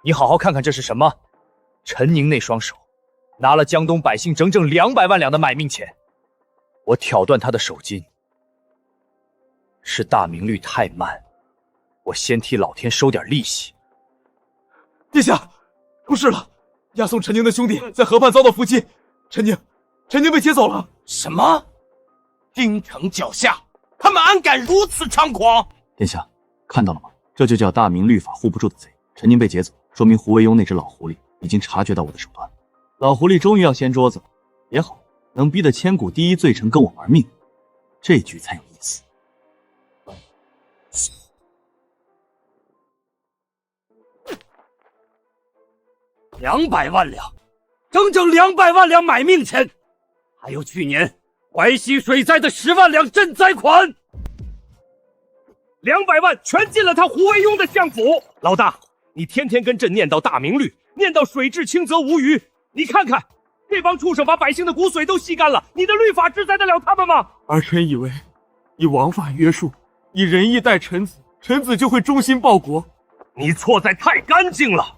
你好好看看这是什么？陈宁那双手，拿了江东百姓整整200万两的买命钱。我挑断他的手筋，是大明律太慢，我先替老天收点利息。殿下，出事了！押送陈宁的兄弟在河畔遭到伏击，陈宁被劫走了。什么？京城脚下，他们安敢如此猖狂？殿下，看到了吗？这就叫大明律法护不住的贼。陈宁被劫走，说明胡惟庸那只老狐狸已经察觉到我的手段。老狐狸终于要掀桌子，也好，能逼得千古第一罪臣跟我玩命，这局才有意思。200万两，整整200万两买命钱，还有去年淮西水灾的10万两赈灾款，200万全进了他胡惟庸的相府。老大，你天天跟朕念叨大明律，念叨水至清则无鱼，你看看这帮畜生把百姓的骨髓都吸干了，你的律法制裁得了他们吗？儿臣以为以王法约束，以仁义待臣子，臣子就会忠心报国。你错在太干净了。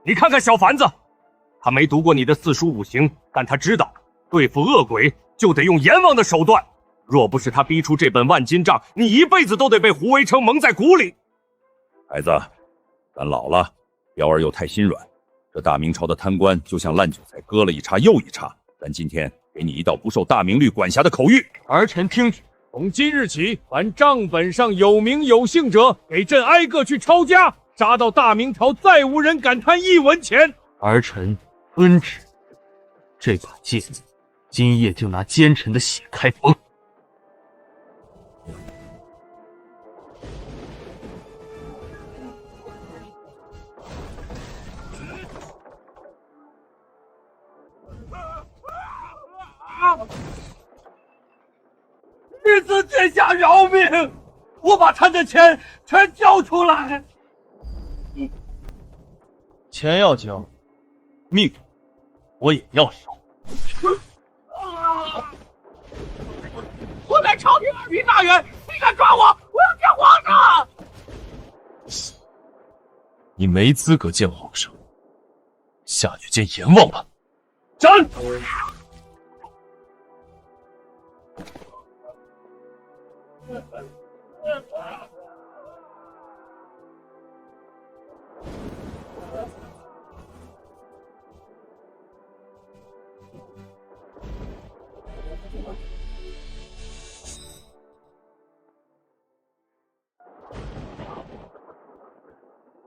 你看看小凡子，他没读过你的4书5刑，但他知道对付恶鬼就得用阎王的手段。若不是他逼出这本万金账，你一辈子都得被胡惟成蒙在鼓里。孩子，咱老了，彪儿又太心软。这大明朝的贪官就像烂韭菜，割了一茬又一茬。咱今天给你一道不受大明律管辖的口谕。儿臣听旨。从今日起，凡账本上有名有姓者，给朕挨个去抄家，杀到大明朝再无人敢贪1文钱。儿臣遵旨。这把戒指，今夜就拿奸臣的血开封。弟子殿下饶命！我把他的钱全交出来。钱要交，命我也要收。我乃朝廷2品大员，你敢抓我？我要见皇上！你没资格见皇上，下去见阎王吧。斩！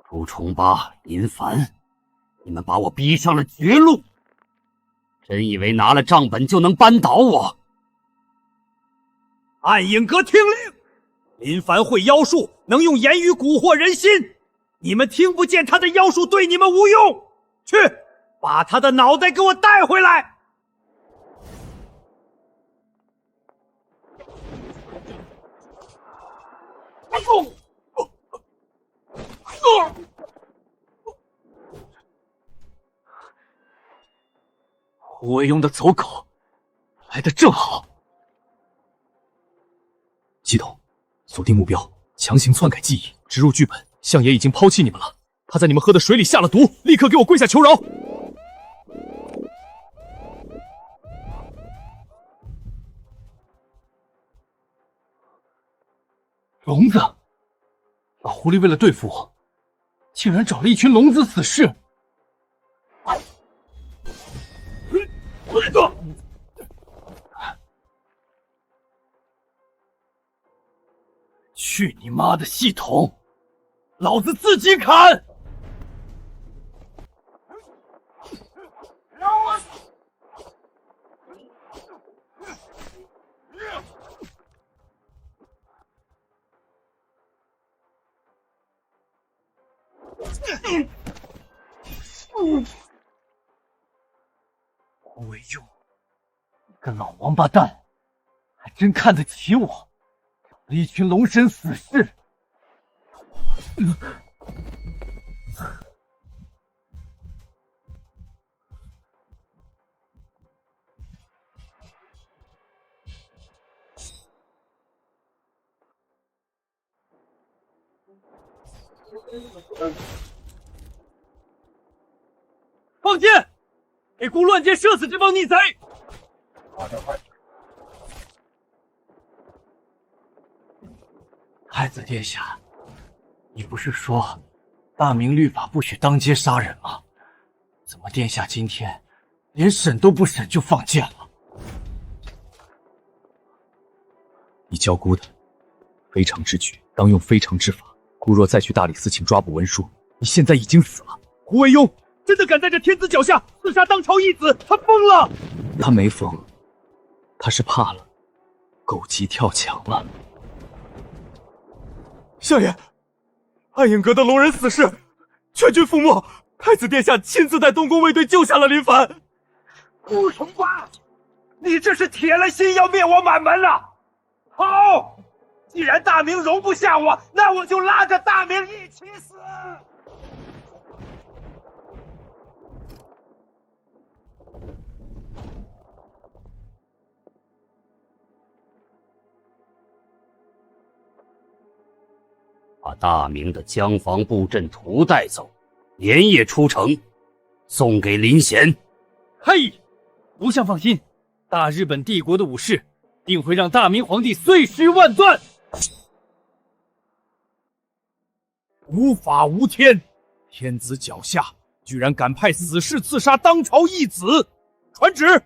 朱重八、林凡，你们把我逼上了绝路，真以为拿了账本就能扳倒我？暗影阁听令，林凡会妖术，能用言语蛊惑人心。你们听不见他的妖术对你们无用，去把他的脑袋给我带回来。胡惟庸的走狗来得正好。系统，锁定目标，强行篡改记忆，植入剧本。相爷已经抛弃你们了，他在你们喝的水里下了毒，立刻给我跪下求饶！聋子，老狐狸为了对付我，竟然找了一群聋子死士。去你妈的系统！老子自己砍！胡惟庸，你个老王八蛋，还真看得起我，找了一群龙神死士。放箭！给孤乱剑射死这帮逆贼！太子殿下，你不是说大明律法不许当街杀人吗？怎么殿下今天连审都不审就放箭了？你教孤的非常之举，当用非常之法。孤若再去大理寺请抓捕文书，你现在已经死了。胡惟庸真的敢在这天子脚下刺杀当朝义子，他疯了！他没疯，他是怕了，狗急跳墙了。相爷，暗影阁的龙人死士全军覆没，太子殿下亲自带东宫卫队救下了林凡。顾崇瓜，你这是铁了心要灭我满门了！好，既然大明容不下我，那我就拉着大明一起死！把大明的江防布阵图带走，连夜出城，送给林贤。嘿，吾相放心，大日本帝国的武士定会让大明皇帝岁时万钻。无法无天，天子脚下居然敢派死士刺杀当朝义子！传旨，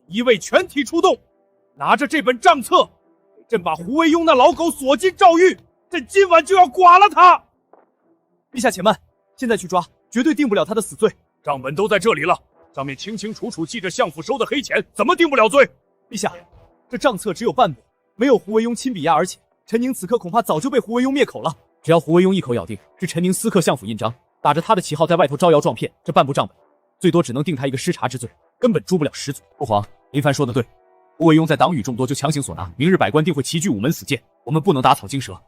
一位全体出动，拿着这本账册，给朕把胡惟庸那老狗锁进诏狱。朕今晚就要剐了他！陛下且慢，现在去抓，绝对定不了他的死罪。账本都在这里了，上面清清楚楚记着相府收的黑钱，怎么定不了罪？陛下，这账册只有半本，没有胡惟庸亲笔押，而且陈宁此刻恐怕早就被胡惟庸灭口了。只要胡惟庸一口咬定是陈宁私刻相府印章，打着他的旗号在外头招摇撞骗，这半部账本最多只能定他一个失察之罪，根本诛不了实罪。父皇，林凡说的对，胡惟庸在党羽众多就强行所拿，明日百官定会齐聚午门死谏，我们不能打草惊蛇。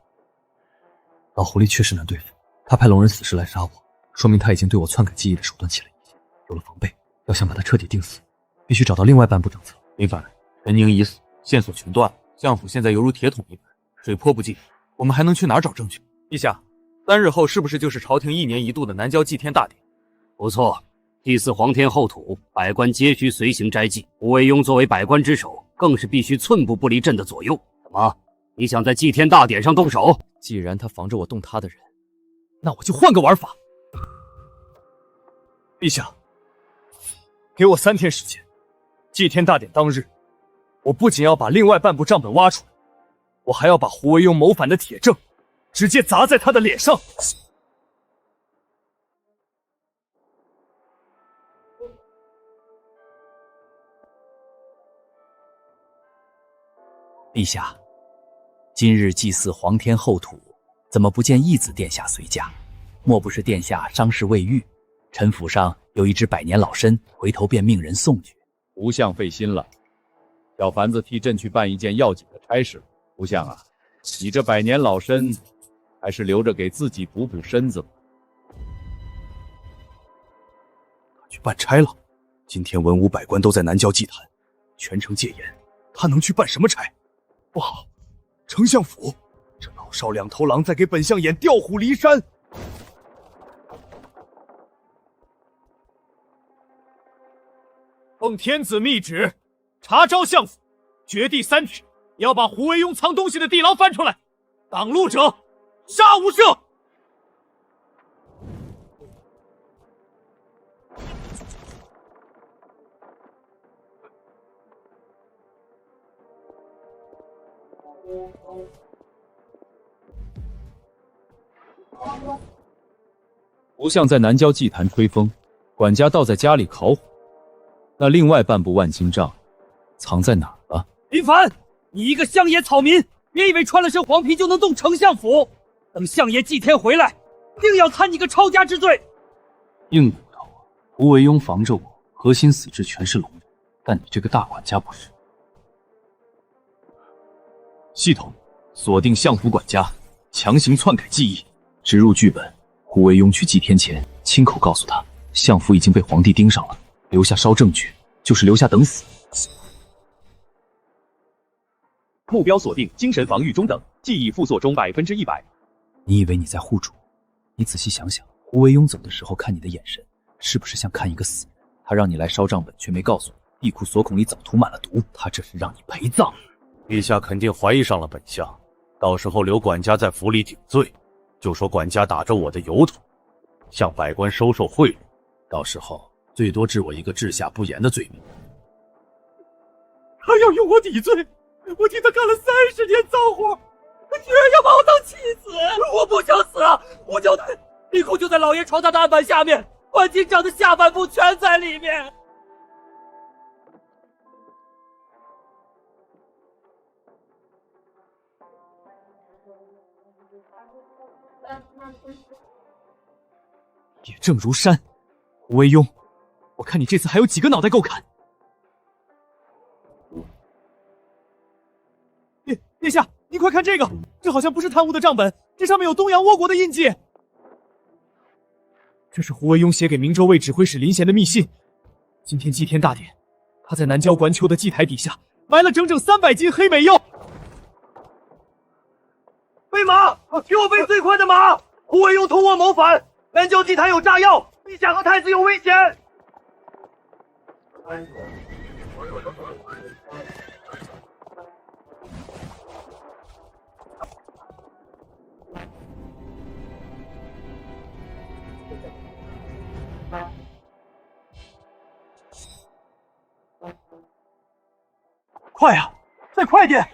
老狐狸确实难对付，他派龙人死士来杀我，说明他已经对我篡改记忆的手段起了疑心，有了防备。要想把他彻底定死，必须找到另外半部政策。林凡，陈宁已死，线索全断了，相府现在犹如铁桶一般，水泼不进，我们还能去哪儿找证据？陛下，3日后是不是就是朝廷1年1度的南郊祭天大典？不错，祭祀皇天后土，百官皆需随行斋祭。胡惟庸作为百官之首，更是必须寸步不离朕的左右。怎么，你想在祭天大典上动手？既然他防着我动他的人，那我就换个玩法。陛下，给我3天时间。祭天大典当日，我不仅要把另外半部账本挖出来，我还要把胡惟庸谋反的铁证直接砸在他的脸上。陛下，今日祭祀皇天后土，怎么不见义子殿下随驾？莫不是殿下伤势未愈？臣府上有一只百年老参，回头便命人送去。吾相费心了，小凡子替朕去办一件要紧的差事。吾相啊，你这百年老参，还是留着给自己补补身子吧。去办差了。今天文武百官都在南郊祭坛，全城戒严，他能去办什么差？不好，丞相府，这老少两头狼在给本相演调虎离山。奉天子密旨，查招相府，掘地3尺，要把胡惟庸藏东西的地牢翻出来，挡路者杀无赦。吾相在南郊祭坛吹风，管家倒在家里烤火。那另外半部万金帐藏在哪儿了？林凡，你一个乡野草民，别以为穿了身黄皮就能动丞相府。等相爷祭天回来，定要参你个抄家之罪。硬骨头啊！胡惟庸防着我，核心死志全是龙人，但你这个大管家不是。系统锁定相府管家，强行篡改记忆，植入剧本。胡惟庸去祭天前，亲口告诉他，相府已经被皇帝盯上了，留下烧证据，就是留下等死。目标锁定精神防御中等，记忆复塑中100%。你以为你在护主？你仔细想想，胡惟庸走的时候看你的眼神，是不是像看一个死人？他让你来烧账本，却没告诉你地库锁孔里早涂满了毒，他这是让你陪葬。陛下肯定怀疑上了本相，到时候留管家在府里顶罪，就说管家打着我的由头，向百官收受贿赂，到时候最多治我一个治下不严的罪名。他要用我抵罪，我替他干了30年脏活，他居然要把我当弃子！我不想死啊！我交代，地库就在老爷床榻的案板下面，万金长的下半部全在里面。铁证如山，胡惟庸，我看你这次还有几个脑袋够砍？殿下，您快看这个，这好像不是贪污的账本，这上面有东洋倭国的印记。这是胡惟庸写给明州卫指挥使林贤的密信。今天祭天大典，他在南郊关丘的祭台底下埋了整整300斤黑美药。备马，给我备最快的马！胡惟庸同我谋反，南郊祭台有炸药，陛下和太子有危险。快啊，再快点！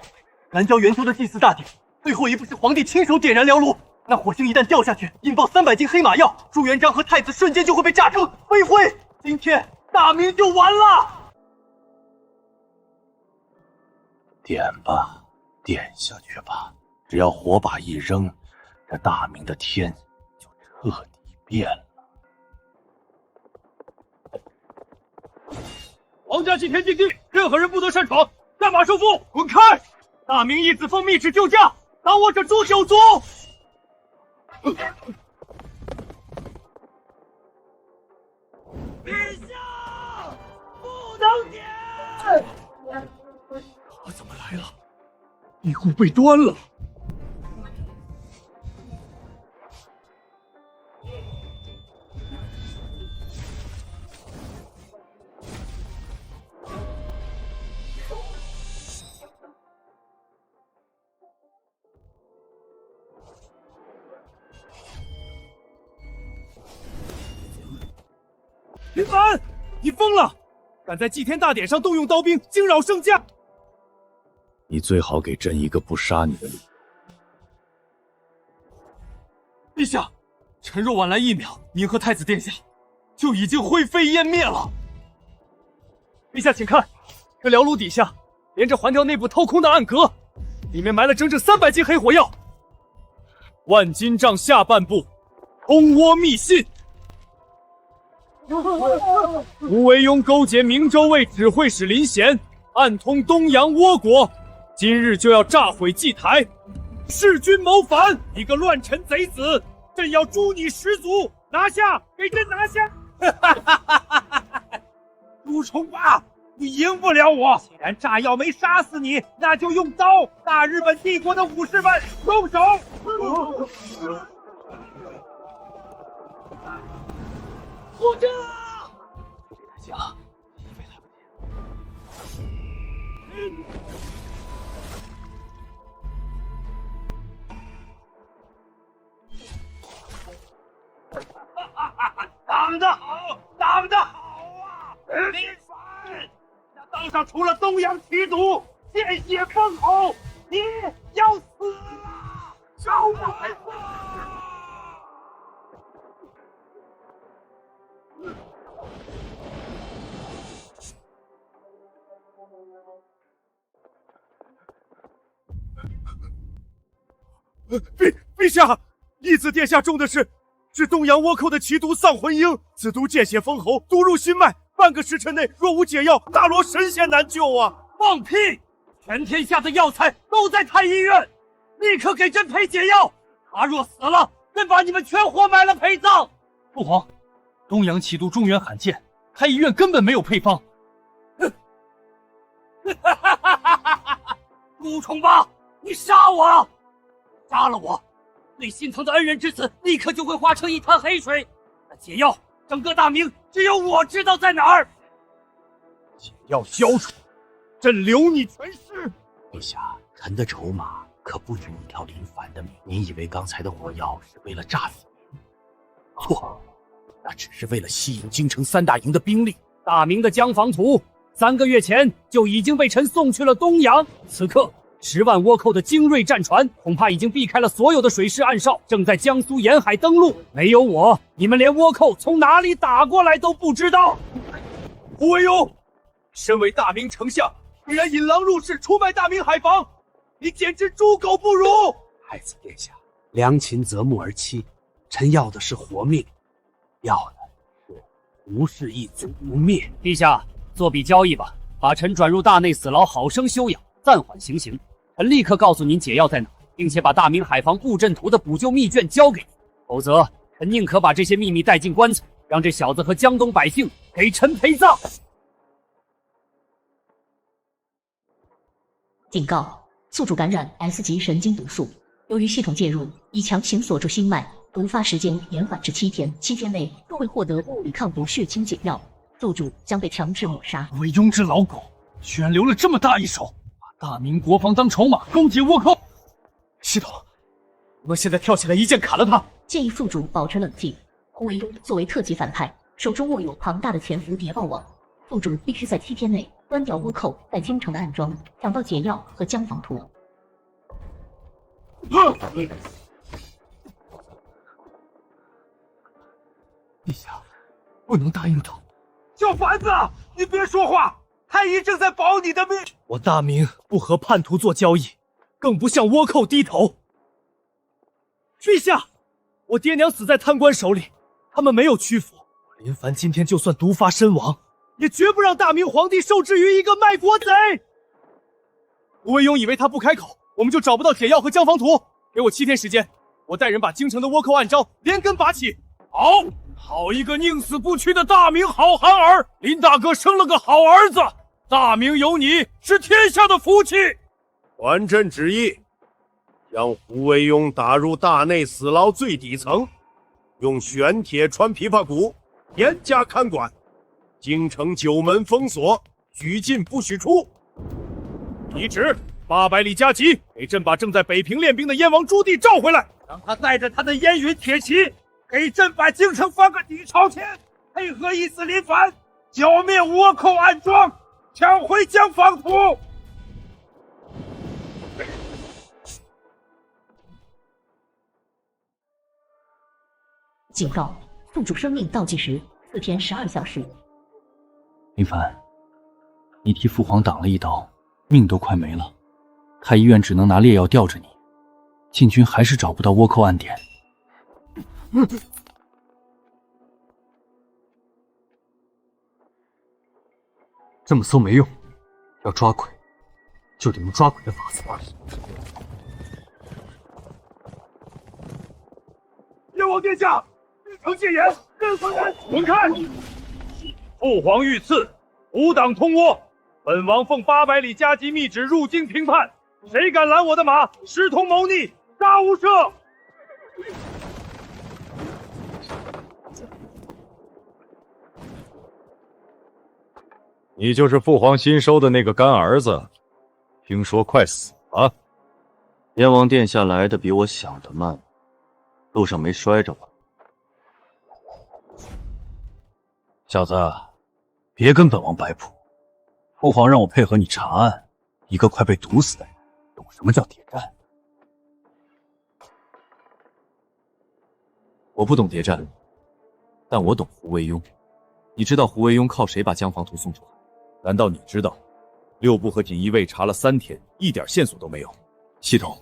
南郊元丘的祭祀大典，最后一步是皇帝亲手点燃燎炉。那火星一旦掉下去，引爆300斤黑马药，朱元璋和太子瞬间就会被炸成飞灰。今天大明就完了。点吧，点下去吧，只要火把一扔，这大明的天就彻底变了。皇家祭天禁地，任何人不得擅闯。战马收复，滚开！大明义子奉密旨救驾，挡我者诛九族！陛下，不能点！他怎么来了？衣裤被端了。林凡，你疯了！敢在祭天大典上动用刀兵，惊扰圣驾！你最好给朕一个不杀你的理由。陛下，臣若晚来1秒，您和太子殿下就已经灰飞烟灭了。陛下，请看，这燎炉底下连着环条内部掏空的暗格，里面埋了整整300斤黑火药。万金帐下半部，通倭密信。胡惟庸勾结明州卫指挥使林贤，暗通东洋倭国，今日就要炸毁祭台，弑君谋反！一个乱臣贼子，朕要诛你10族！拿下，给朕拿下！朱重八，你赢不了我。既然炸药没杀死你，那就用刀！大日本帝国的武士们，动手！护驾！行了，挡得好，挡得好啊！林凡，那道上除了东洋奇毒，见血封喉，你要死了！招我！陛下，义子殿下中的是东洋倭寇的奇毒丧魂鹰，此毒见血封喉，毒入心脉，半个时辰内若无解药，大罗神仙难救啊！放屁！全天下的药材都在太医院，立刻给朕配解药。他若死了，朕把你们全活埋了陪葬。父皇，东洋奇毒中原罕见，太医院根本没有配方。朱重八，你杀我！杀了我，最心疼的恩人之子立刻就会化成一滩黑水。那解药整个大明只有我知道在哪儿。解药交出，朕留你全尸。陛下，臣的筹码可不止一条林凡的命。您以为刚才的火药是为了炸死您？错，那只是为了吸引京城3大营的兵力。大明的江防图3个月前就已经被臣送去了东洋，此刻10万倭寇的精锐战船恐怕已经避开了所有的水师暗哨，正在江苏沿海登陆。没有我，你们连倭寇从哪里打过来都不知道。胡惟庸，身为大明丞相，居然引狼入室，出卖大明海防，你简直猪狗不如！太子殿下，良禽择木而栖，臣要的是活命，要的是胡氏一族不灭。陛下，做笔交易吧，把臣转入大内死牢，好生休养，暂缓行刑。臣立刻告诉您解药在哪，并且把大明海防布阵图的补救密卷交给你，否则臣宁可把这些秘密带进棺材，让这小子和江东百姓给臣陪葬。警告：宿主感染 S 级神经毒素，由于系统介入，已强行锁住心脉，毒发时间延缓至7天，7天内若未获得物理抗毒血清解药，宿主将被强制抹杀。韦庸之老狗，居然留了这么大一手，把大明国防当筹码，勾结倭寇。系统，我们现在跳起来一剑砍了他。建议宿主保持冷静。胡惟庸作为特级反派，手中握有庞大的潜伏谍报网，宿主必须在7天内端掉倭寇在京城的暗桩，抢到解药和江防图。陛下，不能答应他。小凡子，你别说话，太医正在保你的命。我大明不和叛徒做交易，更不向倭寇低头。陛下，我爹娘死在贪官手里，他们没有屈服。林凡今天就算毒发身亡，也绝不让大明皇帝受制于一个卖国贼。胡惟庸以为他不开口，我们就找不到解药和江防图。给我7天时间，我带人把京城的倭寇暗招连根拔起。好一个宁死不屈的大明好孩儿！林大哥生了个好儿子，大明有你是天下的福气。还朕旨意，将胡惟庸打入大内死牢最底层，用玄铁穿琵琶骨，严加看管。京城9门封锁，许禁不许出。懿旨，800里加急，给朕把正在北平练兵的燕王朱棣召回来，让他带着他的烟云铁骑，给朕把京城翻个底朝天，配合一死林凡，剿灭倭寇暗桩，抢回江防图。警告：宿主生命倒计时4天12小时。林凡，你替父皇挡了一刀，命都快没了。太医院只能拿烈药吊着你，禁军还是找不到倭寇暗点。这么搜没用，要抓鬼，就得用抓鬼的法子。燕王殿下，京城戒严，任何人滚开！父皇御赐，吾党通倭，本王奉800里加急密旨入京平叛，谁敢拦我的马，师同谋逆，杀无赦！你就是父皇新收的那个干儿子，听说快死了。燕王殿下来的比我想的慢，路上没摔着吧？小子，别跟本王摆谱。父皇让我配合你查案，一个快被毒死的人，懂什么叫谍战？我不懂谍战，但我懂胡惟庸。你知道胡惟庸靠谁把江防图送出海？难道你知道6部和锦衣卫查了3天，一点线索都没有？系统，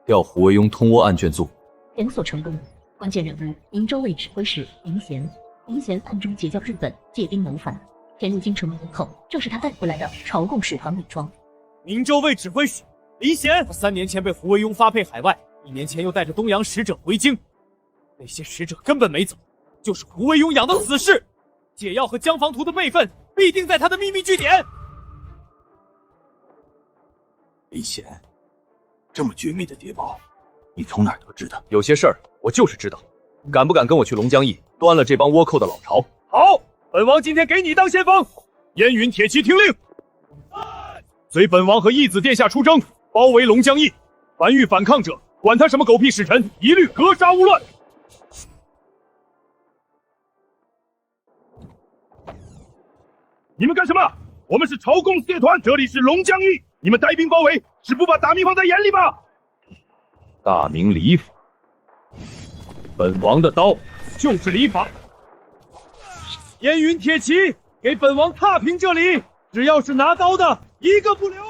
调胡惟庸通倭案卷组。检索成功，关键人物明州卫指挥使林贤。林贤暗中结交日本，借兵谋反，潜入京城的倭寇正是他带回来的朝贡使团伪装。明州卫指挥使林贤，3年前被胡惟庸发配海外，1年前又带着东洋使者回京，那些使者根本没走，就是胡惟庸养的死士。解药和江防图的备份必定在他的秘密据点。林贤，这么绝密的谍报，你从哪儿得知的？有些事儿我就是知道，敢不敢跟我去龙江驿？端了这帮倭寇的老巢。好，本王今天给你当先锋。燕云铁骑听令，随本王和义子殿下出征，包围龙江驿。凡遇反抗者，管他什么狗屁使臣，一律格杀勿乱。你们干什么？我们是朝贡使节团，这里是龙江驿，你们带兵包围，是不把大明放在眼里吗？大明礼法，本王的刀就是礼法。燕云铁骑，给本王踏平这里！只要是拿刀的，一个不留！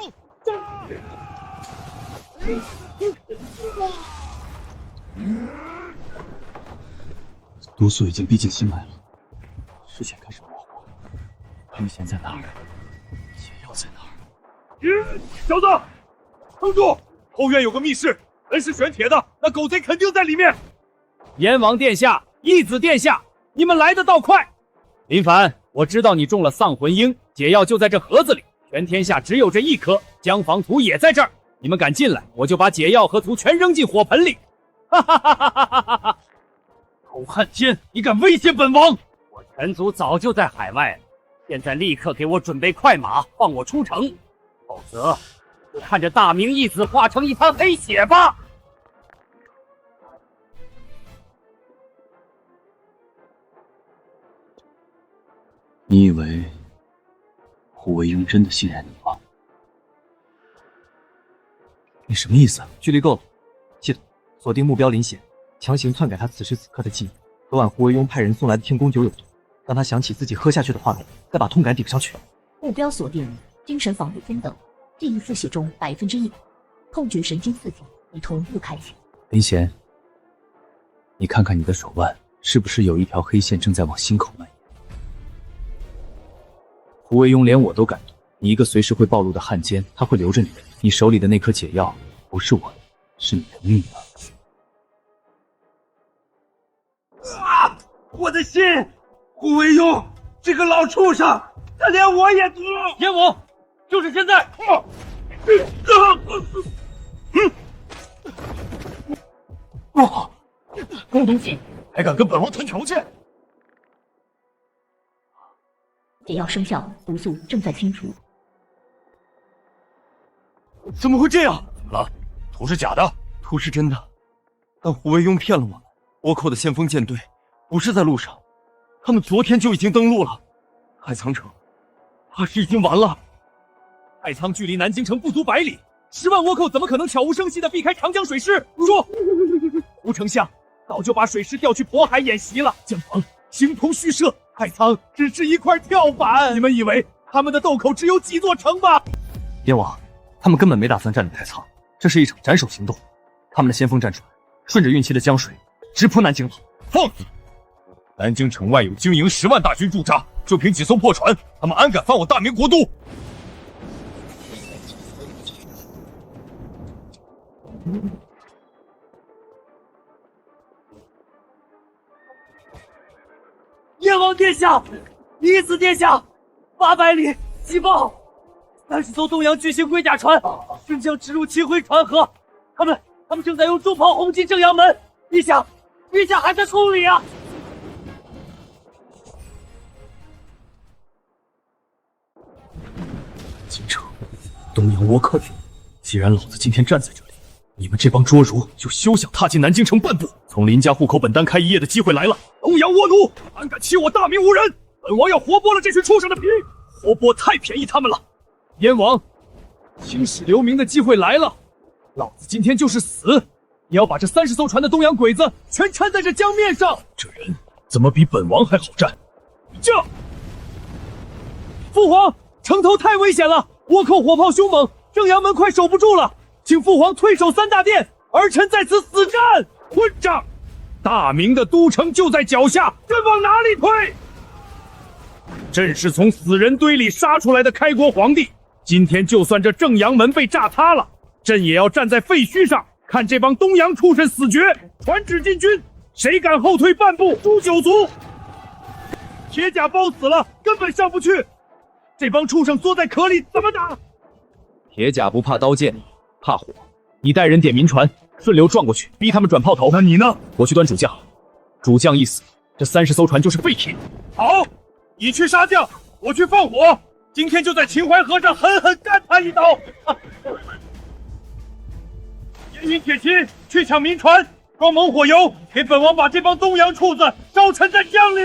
毒素已经逼近心脉了，视线开始模糊。兵线在哪儿？解药在哪儿？小子，撑住！后院有个密室，门是玄铁的，那狗贼肯定在里面。燕王殿下，义子殿下，你们来得倒快！林凡，我知道你中了丧魂鹰，解药就在这盒子里，全天下只有这一颗，江防图也在这儿。你们敢进来，我就把解药和图全扔进火盆里！哈哈哈哈哈哈哈！狗汉奸，你敢威胁本王？我全族早就在海外了，现在立刻给我准备快马，放我出城，否则就看着大明义子化成一滩黑血吧！你以为胡惟庸真的信任你吗？你什么意思？距离够了，系统锁定目标林显，强行篡改他此时此刻的记忆。昨晚胡惟庸派人送来的天宫酒有毒，让他想起自己喝下去的画面，再把痛感顶上去。目标锁定，精神防御中等，记忆复写中100%，痛觉神经刺激已同步开启。林贤，你看看你的手腕，是不是有一条黑线正在往心口蔓延？胡惟庸连我都敢动，你一个随时会暴露的汉奸，他会留着你？你手里的那颗解药不是我的，是你的命啊！啊！我的心，胡惟庸这个老畜生，他连我也毒！燕王，就是现在！狗东西，还敢跟本王谈条件？解药生效，毒素正在清除。怎么会这样？怎么了？图是假的？图是真的，但胡惟庸骗了我们。倭寇的先锋舰队不是在路上，他们昨天就已经登陆了。海沧城怕是已经完了。海沧距离南京城不足100里，10万倭寇怎么可能悄无声息地避开长江水师？说，胡丞相早就把水师调去渤海演习了。将王形同虚设，海沧只是一块跳板。你们以为他们的豆口只有几座城吧？燕王，他们根本没打算占领太仓，这是一场斩首行动。他们的先锋战船顺着运气的江水直扑南京了。放肆！南京城外有经营10万大军驻扎，就凭几艘破船，他们安敢犯我大明国都？燕王殿下，义子殿下，800里急报，30艘东洋巨型龟甲船正将直入秦晖船河，他们正在用重炮轰击正阳门。陛下还在宫里啊！京城东洋倭寇，既然老子今天站在这里，你们这帮捉儒就休想踏进南京城半步。从林家户口本单开一夜的机会来了，东洋倭奴胆敢欺我大明无人，本王要活剥了这群畜生的皮！活剥太便宜他们了。燕王，青史留名的机会来了，老子今天就是死，也要把这30艘船的东洋鬼子全掺在这江面上。这人怎么比本王还好战？这父皇，城头太危险了，倭寇火炮凶猛，正阳门快守不住了，请父皇退守3大殿，儿臣在此死战。混账！大明的都城就在脚下，朕往哪里退？朕是从死人堆里杀出来的开国皇帝，今天就算这正阳门被炸塌了，朕也要站在废墟上看这帮东洋畜生死绝。传旨进军，谁敢后退半步，诛9族！铁甲包死了，根本上不去。这帮畜生缩在壳里，怎么打？铁甲不怕刀剑，怕火。你带人点民船，顺流撞过去，逼他们转炮头。那你呢？我去端主将，主将一死，这30艘船就是废铁。好，你去杀将，我去放火，今天就在秦淮河上狠狠干他一刀。烟云铁骑去抢民船，装猛火油，给本王把这帮东洋畜子烧沉在江里。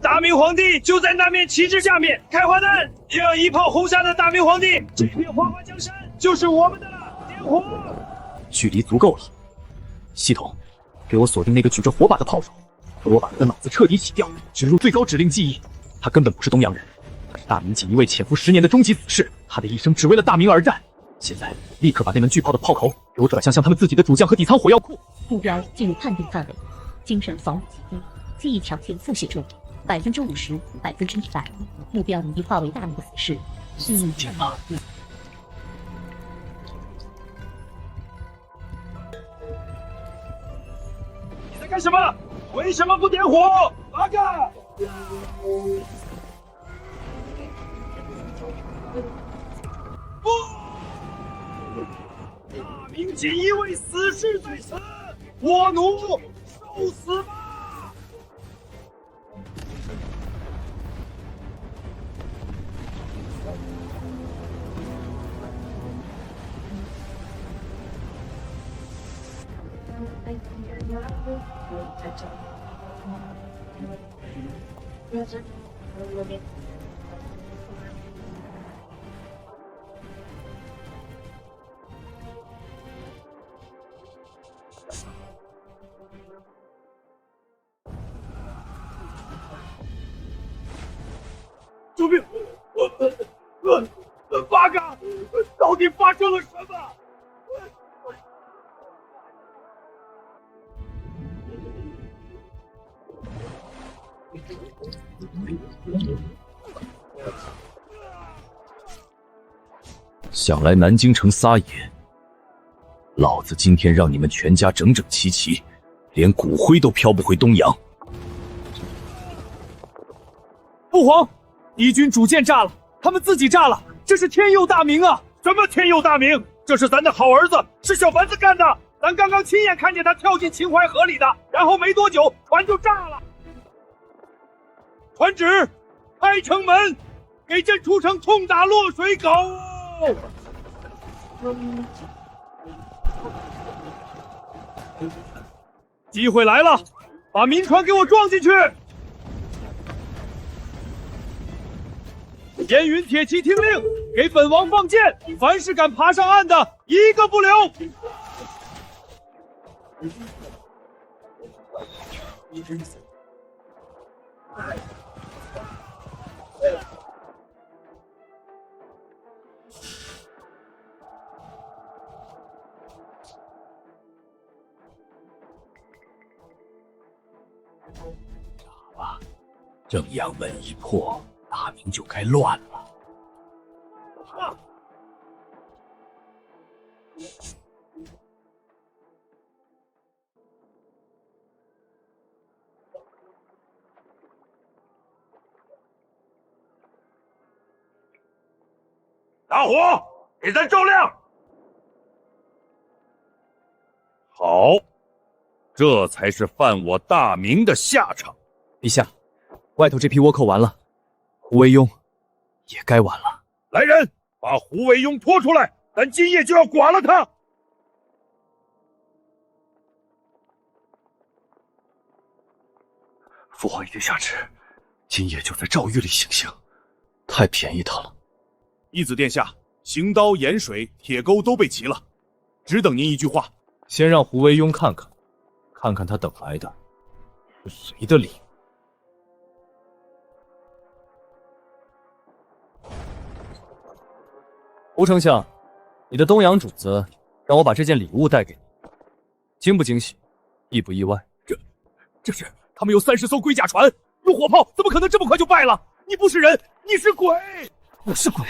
大明皇帝就在那面旗帜下面，开花弹，只要一炮轰下的大明皇帝，这片花花江山就是我们的了。点火！距离足够了，系统，给我锁定那个举着火把的炮手，和我把他的脑子彻底洗掉，植入最高指令记忆。他根本不是东洋人，他是大明锦衣卫潜伏10年的终极死士，他的一生只为了大明而战。现在立刻把那门巨炮的炮口给我转向他们自己的主将和底仓火药库。目标进入判定范围，精神防御极低，记忆条件复写中，50%、100%。目标已化为大明的死士，幸运天马。你在干什么？为什么不点火？八嘎！不！大明锦衣卫死士在此，倭奴受死吧！救命！八嘎！到底发生了什么？想来南京城撒野，老子今天让你们全家整整齐齐，连骨灰都飘不回东洋。父皇，敌军主舰炸了，他们自己炸了，这是天佑大明啊！什么天佑大明？这是咱的好儿子，是小凡子干的。咱刚刚亲眼看见他跳进秦淮河里的，然后没多久船就炸了。传旨，开城门，给朕出城痛打落水狗！机会来了，把民船给我撞进去！烟云铁骑听令，给本王放箭，凡是敢爬上岸的，一个不留！正阳门一破，大明就该乱了。打火，给咱照亮！好，这才是犯我大明的下场。陛下，外头这批倭寇完了，胡惟庸也该完了。来人，把胡惟庸拖出来，咱今夜就要剐了他！父皇已经下旨，今夜就在诏狱里行刑，太便宜他了。义子殿下，行刀、盐水、铁钩都备齐了，只等您一句话。先让胡惟庸看看，看看他等来的是谁的礼物。胡丞相，你的东洋主子让我把这件礼物带给你，惊不惊喜，意不意外？这是他们有30艘龟甲船，用火炮，怎么可能这么快就败了？你不是人，你是鬼！我是鬼，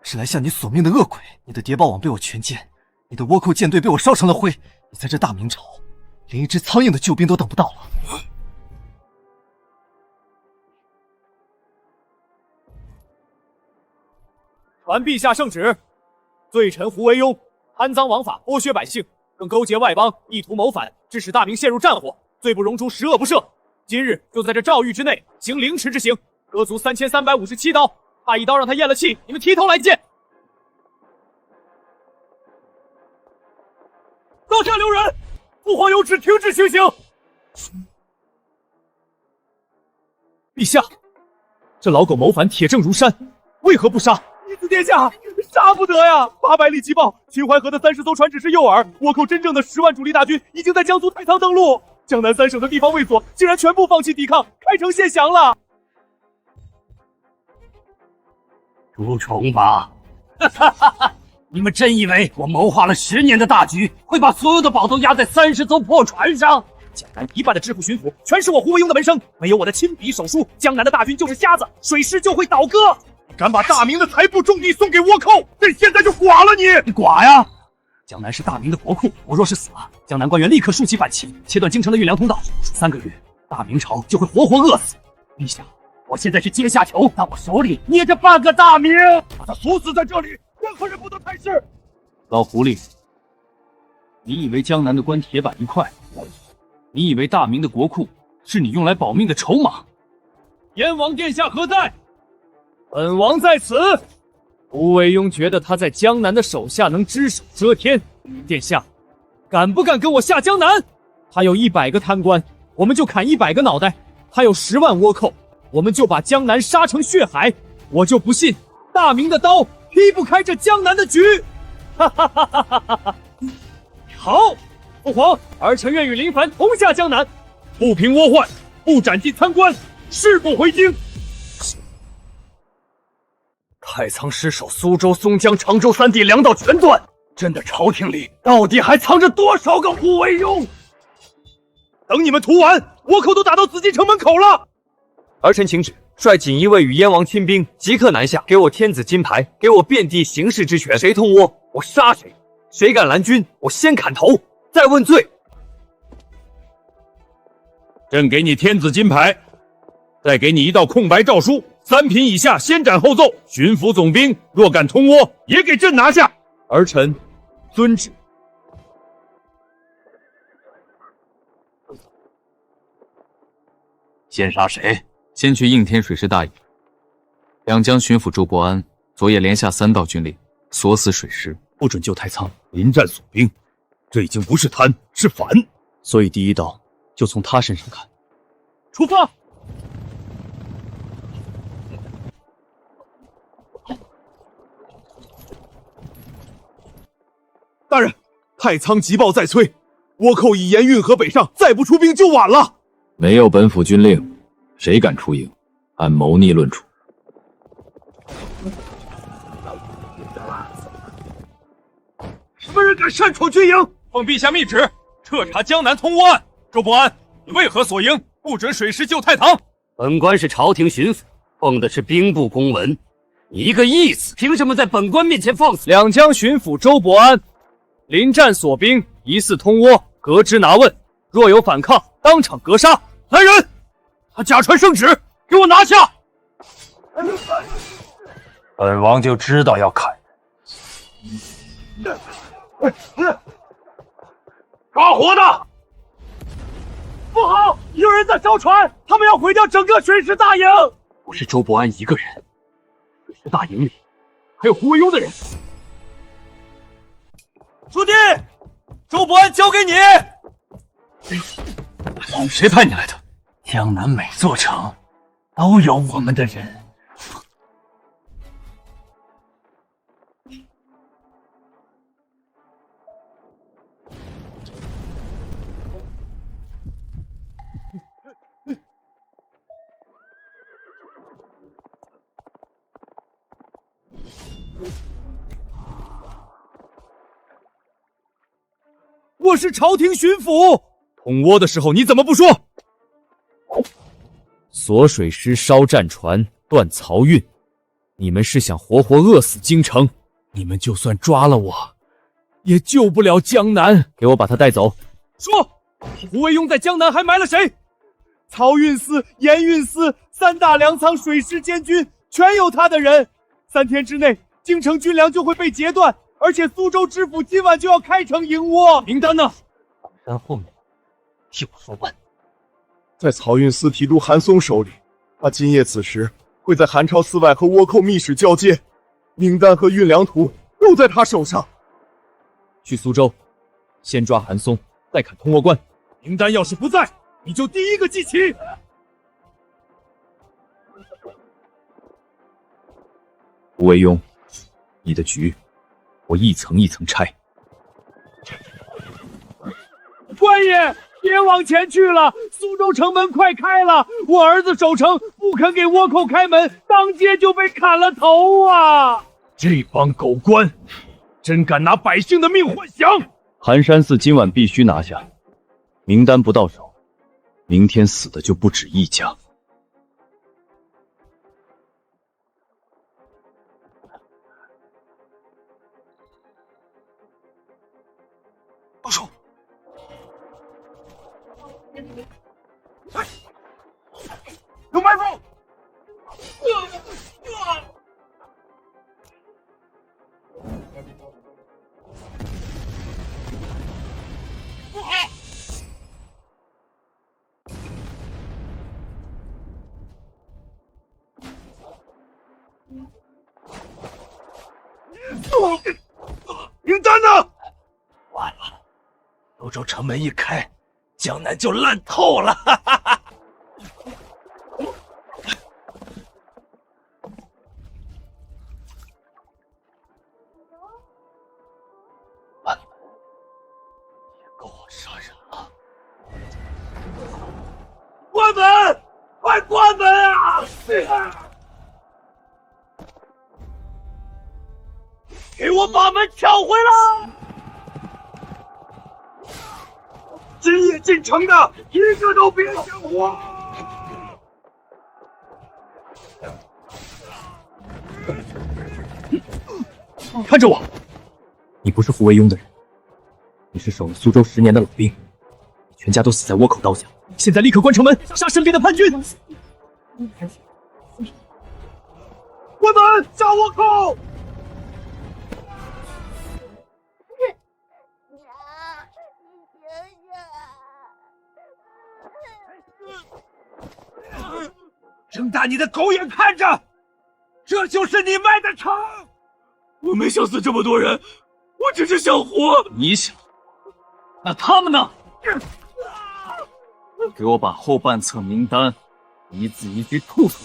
是来向你索命的恶鬼。你的谍报网被我全歼，你的倭寇舰队被我烧成了灰。你在这大明朝，连一只苍蝇的救兵都等不到了。传陛下圣旨，罪臣胡惟庸贪赃枉法，剥削百姓，更勾结外邦，意图谋反，致使大明陷入战火，罪不容诛，十恶不赦。今日就在这诏狱之内行凌迟之刑，割足3357刀，怕一刀让他咽了气，你们提头来见。刀下留人，父皇有旨停止行刑。陛下，这老狗谋反，铁证如山，为何不杀？义子殿下，杀不得呀！800里急报，秦淮河的30艘船只是诱饵，倭寇真正的10万主力大军已经在江苏太仓登陆，江南3省的地方卫所竟然全部放弃抵抗，开城献降了。朱重八，你们真以为我谋划了10年的大局，会把所有的宝都压在30艘破船上？江南一半的知府巡抚全是我胡惟庸的门生，没有我的亲笔手书，江南的大军就是瞎子，水师就会倒戈。敢把大明的财富重地送给倭寇，朕现在就剐了你！你剐呀！江南是大明的国库，我若是死了，江南官员立刻竖起反旗，切断京城的运粮通道。3个月，大明朝就会活活饿死。陛下，我现在是阶下囚，但我手里捏着半个大明，把他锁死在这里，任何人不得探视。老狐狸，你以为江南的官铁板一块？你以为大明的国库是你用来保命的筹码？燕王殿下何在？本王在此。胡惟庸觉得他在江南的手下能只手遮天，殿下，敢不敢跟我下江南？他有100个贪官，我们就砍100个脑袋；他有10万倭寇，我们就把江南杀成血海。我就不信大明的刀劈不开这江南的局！哈哈哈哈哈哈！好，父皇，儿臣愿与林凡同下江南，不平倭患，不斩尽贪官，誓不回京。太仓失守，苏州、松江、常州3地粮道全断，朕的朝廷里到底还藏着多少个胡惟庸？等你们屠完，倭寇都打到紫禁城门口了。儿臣请旨，率锦衣卫与燕王亲兵即刻南下，给我天子金牌，给我遍地行事之权。谁通倭，我杀谁；谁敢拦军，我先砍头，再问罪。朕给你天子金牌，再给你一道空白诏书，3品以下先斩后奏。巡抚总兵若敢通倭，也给朕拿下。儿臣遵旨。先杀谁？先去应天水师大营。两江巡抚周伯安昨夜连下3道军令，锁死水师，不准救太仓。临战锁兵，这已经不是贪，是反。所以第一刀就从他身上砍。出发！大人，太仓急报在催，倭寇已沿运河北上，再不出兵就晚了。没有本府军令，谁敢出营？按谋逆论处。什么人敢擅闯军营？奉陛下密旨，彻查江南通倭案。周伯安，你为何锁营？不准水师救太堂。本官是朝廷巡抚，奉的是兵部公文。你一个义子，凭什么在本官面前放肆？两江巡抚周伯安临战锁兵，疑似通倭，革职拿问，若有反抗，当场格杀。来人，他假传圣旨，给我拿下！本王就知道要砍人。抓活的！不好，有人在烧船，他们要毁掉整个水师大营。不是周伯安一个人，水师大营里还有胡惟庸的人。书记，周伯安交给你。谁派你来的？江南每座城都有我们的人。我是朝廷巡抚，通倭的时候你怎么不说？锁水师、烧战船、断漕运，你们是想活活饿死京城？你们就算抓了我，也救不了江南。给我把他带走。说，胡惟庸在江南还埋了谁？漕运司、盐运司3大粮仓水师监军全有他的人。3天之内，京城军粮就会被截断，而且苏州知府今晚就要开城迎倭。名单呢？榜单后面，替我说完。在漕运司提督韩松手里，他今夜此时会在韩朝司外和倭寇密使交接，名单和运粮图都在他手上。去苏州，先抓韩松，再砍通倭关。名单要是不在，你就第一个记起。胡惟庸，你的局，我一层一层拆。官爷，别往前去了，苏州城门快开了，我儿子守城不肯给倭寇开门，当街就被砍了头啊！这帮狗官，真敢拿百姓的命换降！寒山寺今晚必须拿下，名单不到手，明天死的就不止一家。动手！有埋伏！名单呢？完了，苏州城门一开，江南就烂透了。哈哈哈。完了，也够我杀人了。关门！快关门啊！给我把门抢回来！今夜进城的一个都别想活！看着我，你不是胡惟庸的人，你是守了苏州10年的老兵，你全家都死在倭寇刀下。现在立刻关城门，杀身边的叛军！关门，杀倭寇！睁大你的狗眼看着，这就是你卖的城！我没想死这么多人，我只是想活。你想？那他们呢？给我把后半册名单一字一句吐出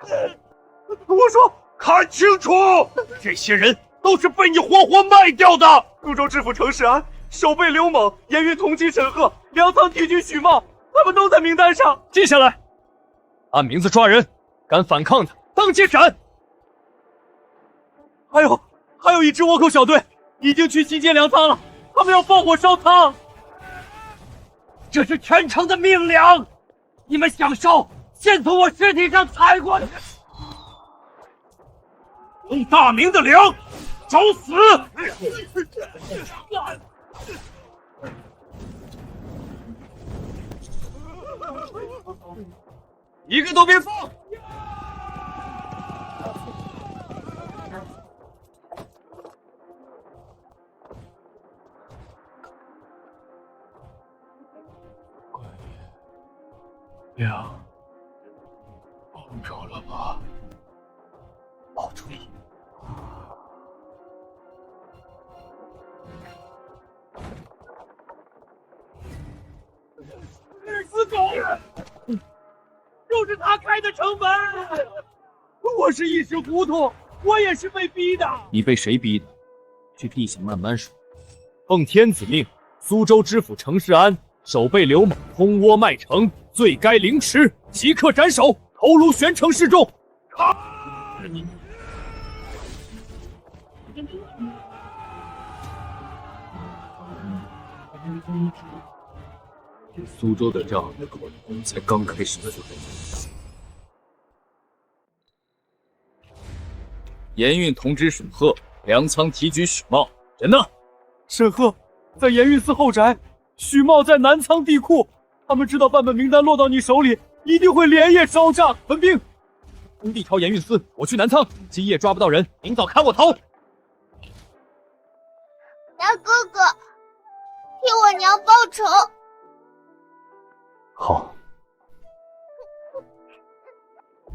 来！我说，看清楚，这些人都是被你活活卖掉的。苏州知府程世安、守备刘猛、盐运同期沈赫、粮仓提举许茂，他们都在名单上。记下来，按名字抓人，敢反抗的当街斩。还有一支倭寇小队已经去新建粮仓了，他们要放火烧仓。这是全城的命令，你们想烧，先从我尸体上踩过去。用大明的粮，找死！一个都别放！粮保着了吧？保住你！死狗！就是他开的城门！我是一时糊涂，我也是被逼的。你被谁逼的？去地下慢慢说。奉天子命，苏州知府程世安、守备刘猛通倭卖城，罪该凌迟，即刻斩首，头颅悬城示众。苏州的仗才刚开始。盐运同知沈赫，粮仓提举许茂，人呢？沈赫在盐运司后宅，许茂在南仓地库。他们知道版本名单落到你手里，一定会连夜烧账。分兵，工地调盐运司，我去南仓。今夜抓不到人，明早砍我头。大哥哥，替我娘报仇。好，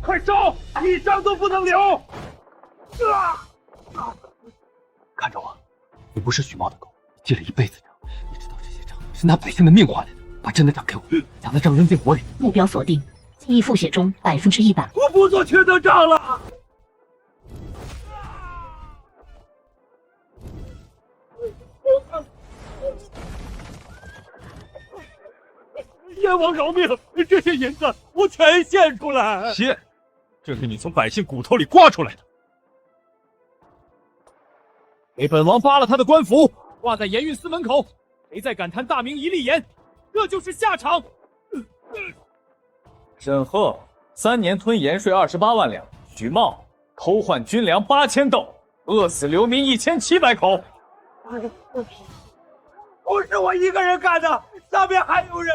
快烧，一张都不能留！看着我，你不是许茂的狗，借了一辈子账，你知道这些账是拿百姓的命换来的。把真的账给我，将那账扔进火里。目标锁定，记忆复写中100%。我不做缺德账了。燕王饶命！这些银子我全献出来。献？这是你从百姓骨头里刮出来的。给本王扒了他的官服，挂在盐运司门口。谁再敢贪大明一粒盐，这就是下场。沈赫3年吞盐税28万两，许茂偷换军粮8000斗，饿死流民1700口。不是我一个人干的，上面还有人。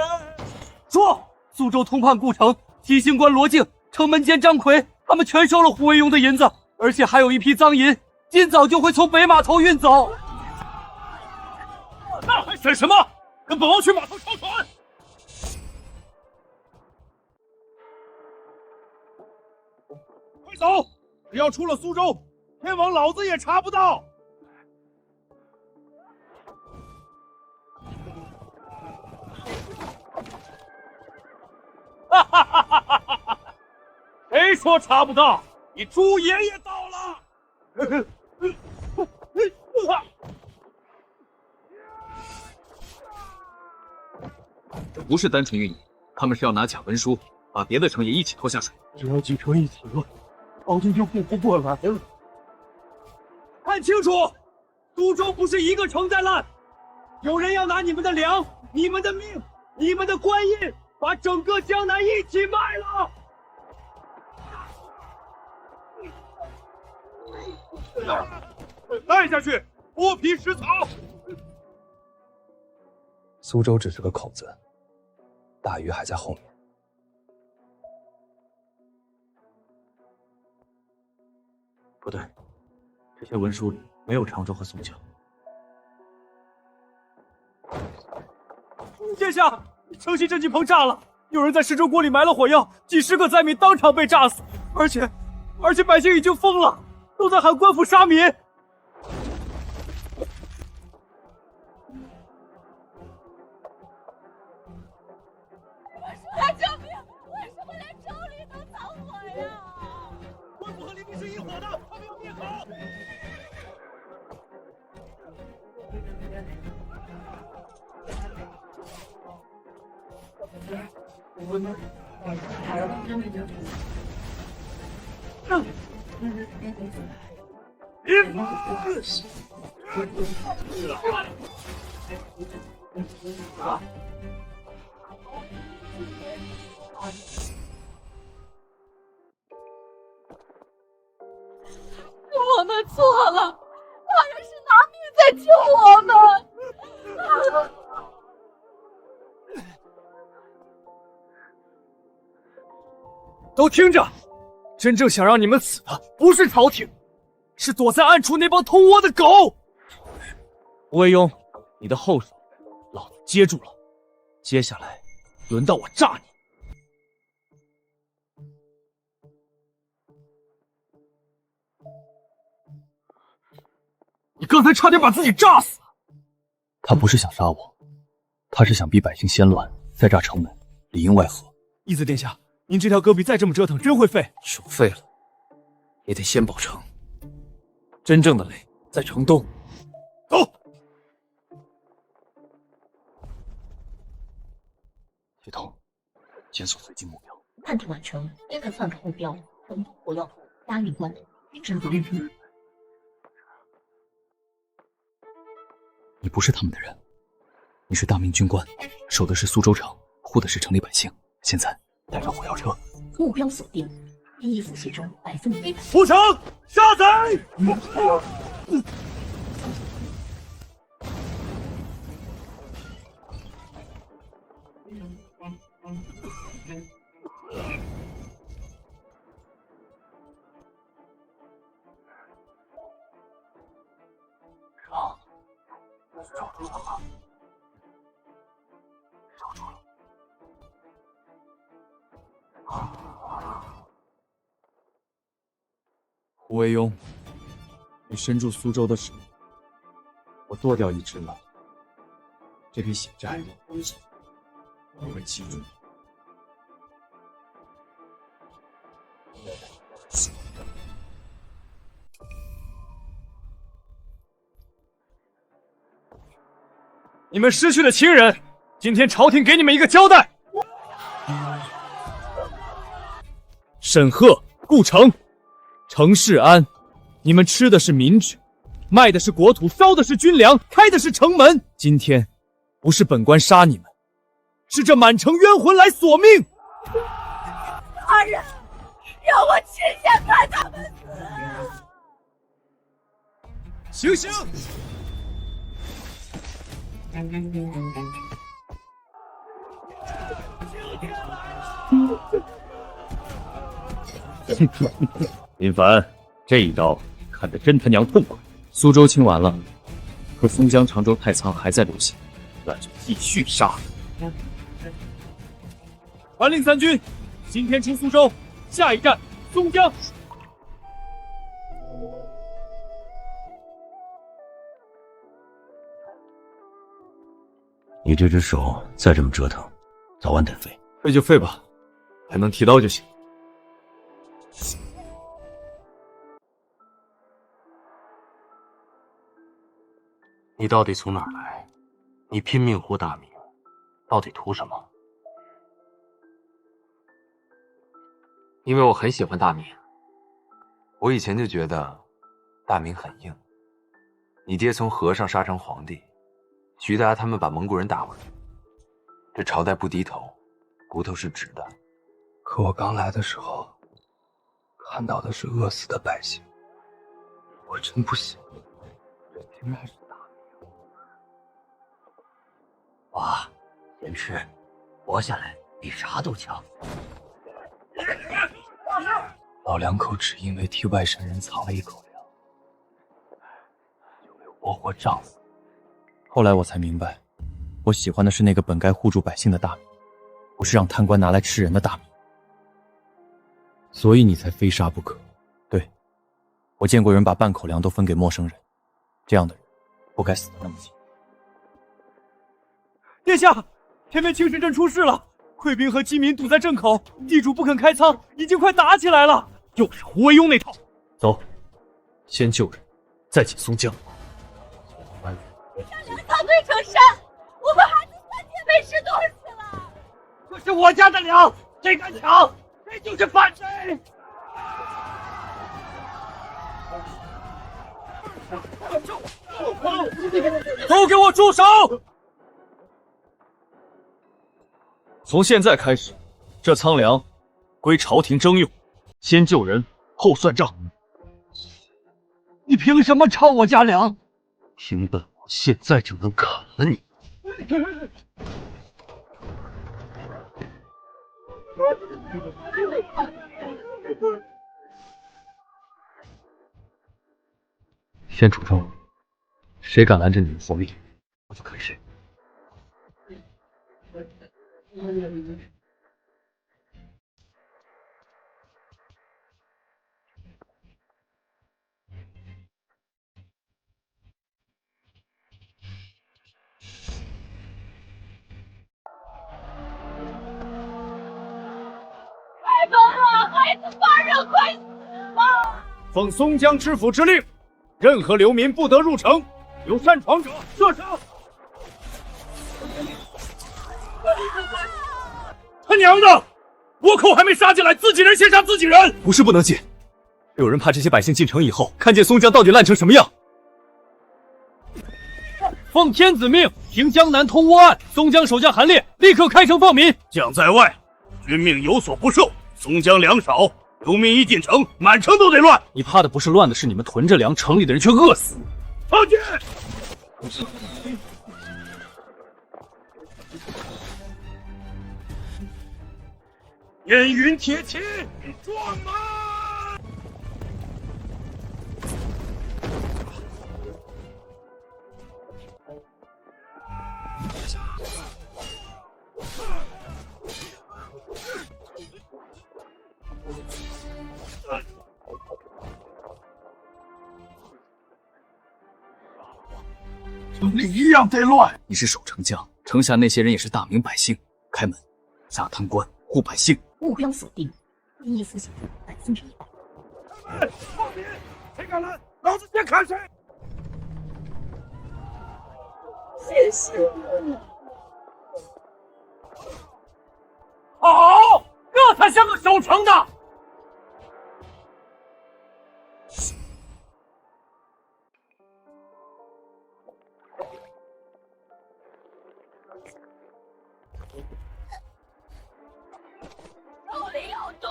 说，苏州通判顾城、提刑官罗敬、城门监张奎，他们全收了胡惟庸的银子，而且还有一批赃银，今早就会从北码头运走。那还审什么？跟本王去码头抄船！快走！只要出了苏州，天王老子也查不到。哈哈哈哈哈哈！谁说查不到？你猪爷爷到了！这不是单纯运营，他们是要拿假文书，把别的城也一起拖下水。只要几城一起乱，朝廷就顾不过来了。看清楚，苏州不是一个城在烂，有人要拿你们的粮、你们的命、你们的官印，把整个江南一起卖了。带下去，剥皮食草。苏州只是个口子，大鱼还在后面。不对，这些文书里没有常州和宋江。殿下，城西镇济棚炸了，有人在石州锅里埋了火药，几十个灾民当场被炸死，而且百姓已经疯了，都在喊官府杀民。救命！为什么连州里都着火呀？官府和黎民是一伙的，他们要灭口！我们错了，大人是拿命在救我们。都听着，真正想让你们死的不是朝廷，是躲在暗处那帮偷窝的狗。胡惟庸，你的后手老子接住了，接下来轮到我炸你。你刚才差点把自己炸死。他不是想杀我，他是想逼百姓先乱，再炸城门，里应外合。义子殿下，您这条戈壁再这么折腾，真会废。就废了，也得先保城。真正的雷在城东。走。系统，检索随机目标。判定完成，立刻篡改目标，城东火药铺压运关，真不认真。你不是他们的人，你是大明军官，守的是苏州城，护的是城里百姓。现在带上火药车。目标锁定，一复写中100%。屠城杀贼！胡惟庸，你身处苏州的时候，我剁掉一只了。这笔血债，我会记住。你们失去的亲人，今天朝廷给你们一个交代。沈赫、顾城、程世安，你们吃的是民脂，卖的是国土，烧的是军粮，开的是城门。今天不是本官杀你们，是这满城冤魂来索命。大人，让我亲眼看他们死！醒醒！林凡，这一招看得真他娘痛快。苏州清完了，可松江、常州、太仓还在流血，那就继续杀。传令三军，今天出苏州，下一站松江。你这只手再这么折腾，早晚得废。废就废吧，还能提刀就行。你到底从哪儿来？你拼命护大明，到底图什么？因为我很喜欢大明，我以前就觉得大明很硬。你爹从和尚杀成皇帝，徐达他们把蒙古人打回来，这朝代不低头，骨头是直的。可我刚来的时候，看到的是饿死的百姓，我真不信，这竟然是大明。哇，先吃，活下来比啥都强。老两口只因为替外省人藏了一口粮，就被活活胀死。后来我才明白，我喜欢的是那个本该护住百姓的大明，不是让贪官拿来吃人的大明。所以你才非杀不可。对，我见过人把半口粮都分给陌生人，这样的人不该死得那么轻。殿下，偏偏清水镇出事了，溃兵和饥民堵在镇口，地主不肯开仓，已经快打起来了。又是胡惟庸那套。走，先救人，再进松江。让粮草堆成山，我们孩子3天没吃东西了。这是我家的粮，谁敢抢，谁就是反贼！都给我住手！从现在开始，这仓粮归朝廷征用，先救人，后算账。你凭什么抄我家粮？凭本王现在就能砍了你！先出招，谁敢拦着你们活命，我就砍谁。快奔啊！孩子发热，快死啊！奉松江知府之令，任何流民不得入城，有擅闯者射杀。他娘的！倭寇还没杀进来，自己人先杀自己人！不是不能进，有人怕这些百姓进城以后，看见松江到底烂成什么样。奉天子命，平江南通倭案，松江守将韩烈立刻开城放民。将在外，军命有所不受。松江粮少，流民一进城，满城都得乱。你怕的不是乱的，是你们囤着粮，城里的人却饿死。放军！烟云铁骑，撞马！城里一样得乱。你是守城将，城下那些人也是大明百姓，开门，下贪官，护百姓。目标锁定，第一复写100%。放民，谁敢拦，老子先砍谁！谢谢你。好，这才像个守城的。手里有毒！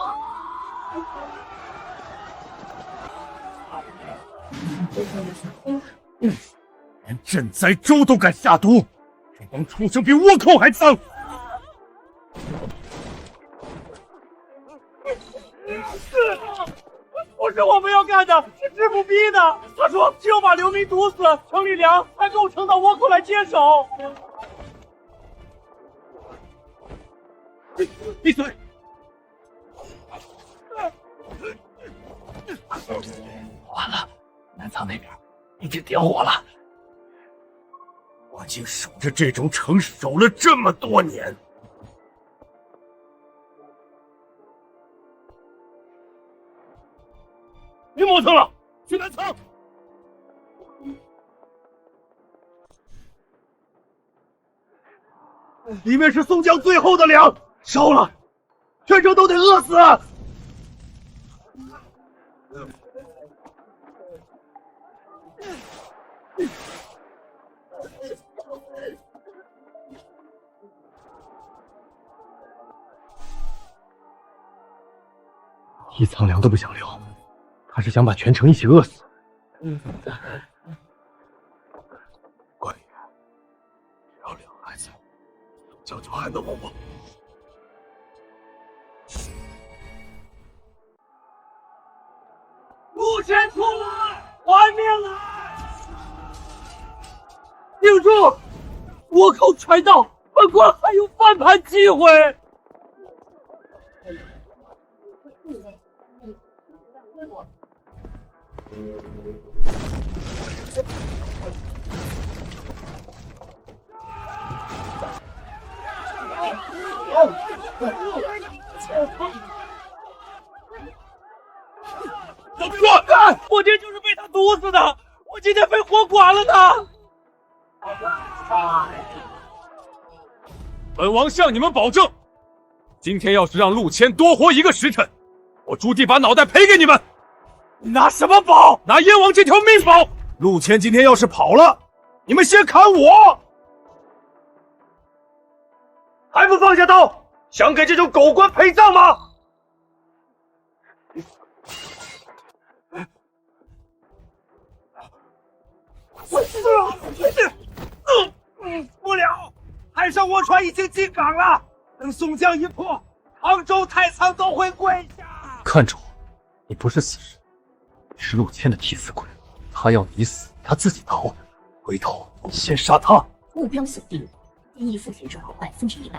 连赈灾粥都敢下毒，这帮畜生比倭寇还脏！不是我们要干的，是知府逼的。他说只有把流民毒死，城里粮才够城的倭寇来接手。闭嘴！完了，南仓那边已经点火了。我竟守着这种城守了这么多年。别磨蹭了，去南仓。里面是宋江最后的粮，烧了，全城都得饿死。一仓粮都不想留，他是想把全城一起饿死。关羽，只要两孩子，将就还能活。陆谦出来，还命来！定住！倭寇揣到，本官还有翻盘机会。都别乱干！我爹就是被他毒死的，我今天被活剐了他。本王向你们保证，今天要是让陆谦多活1个时辰，我朱棣把脑袋赔给你们。拿什么保？拿燕王这条命保！陆谦今天要是跑了，你们先砍我！还不放下刀？想给这种狗官陪葬吗？不了，海上倭船已经进港了。等宋江一破，杭州太仓都会跪下。看着我，你不是死人，你是陆谦的替死鬼。他要你死，他自己逃。回头先杀他。目标锁定，第一复写者100%。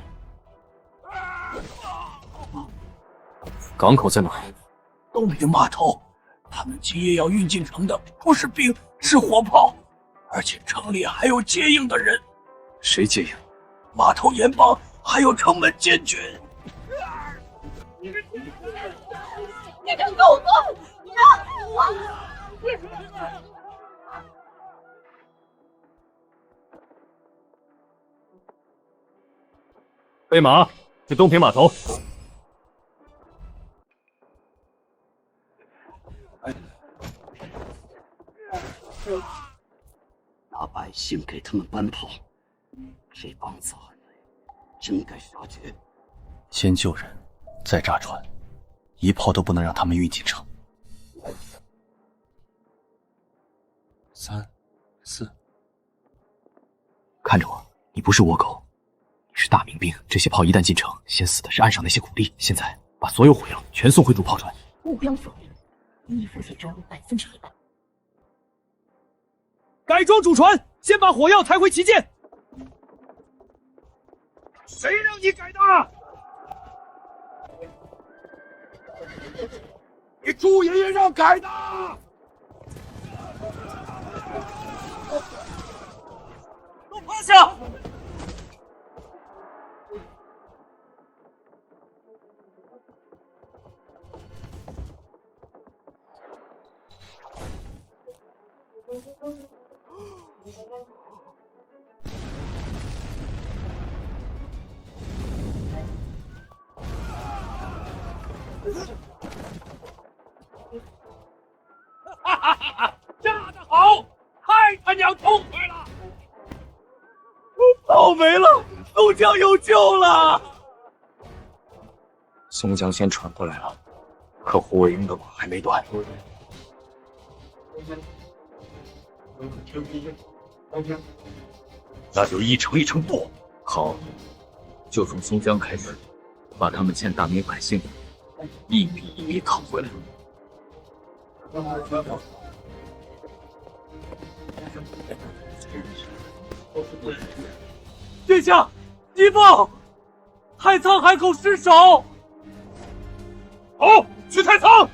港口在哪？东平码头。他们今夜要运进城的不是兵，是火炮，而且城里还有接应的人。谁接应？码头盐帮，还有城门监军。你个狗官，让我！备马，去东平码头。拿百姓给他们搬跑，这帮杂类真该杀绝。先救人，再炸船，一炮都不能让他们运进城。3、4，看着我，你不是倭寇，你是大明兵。这些炮一旦进城，先死的是岸上那些苦力。现在把所有火药全送回主炮船。目标锁定，第一复写者100%。改装主船，先把火药抬回旗舰。谁让你改的？你朱爷爷让改的！趴下！哈哈哈哈！炸得好，太他娘痛快了！倒霉了，宋江有救了！宋江先传过来了，可胡惟庸的网还没断。那就一城一城剁。好，就从松江开始，把他们欠大明百姓的一笔一笔讨回来。殿下，急报，太仓海口失守。好，去太仓。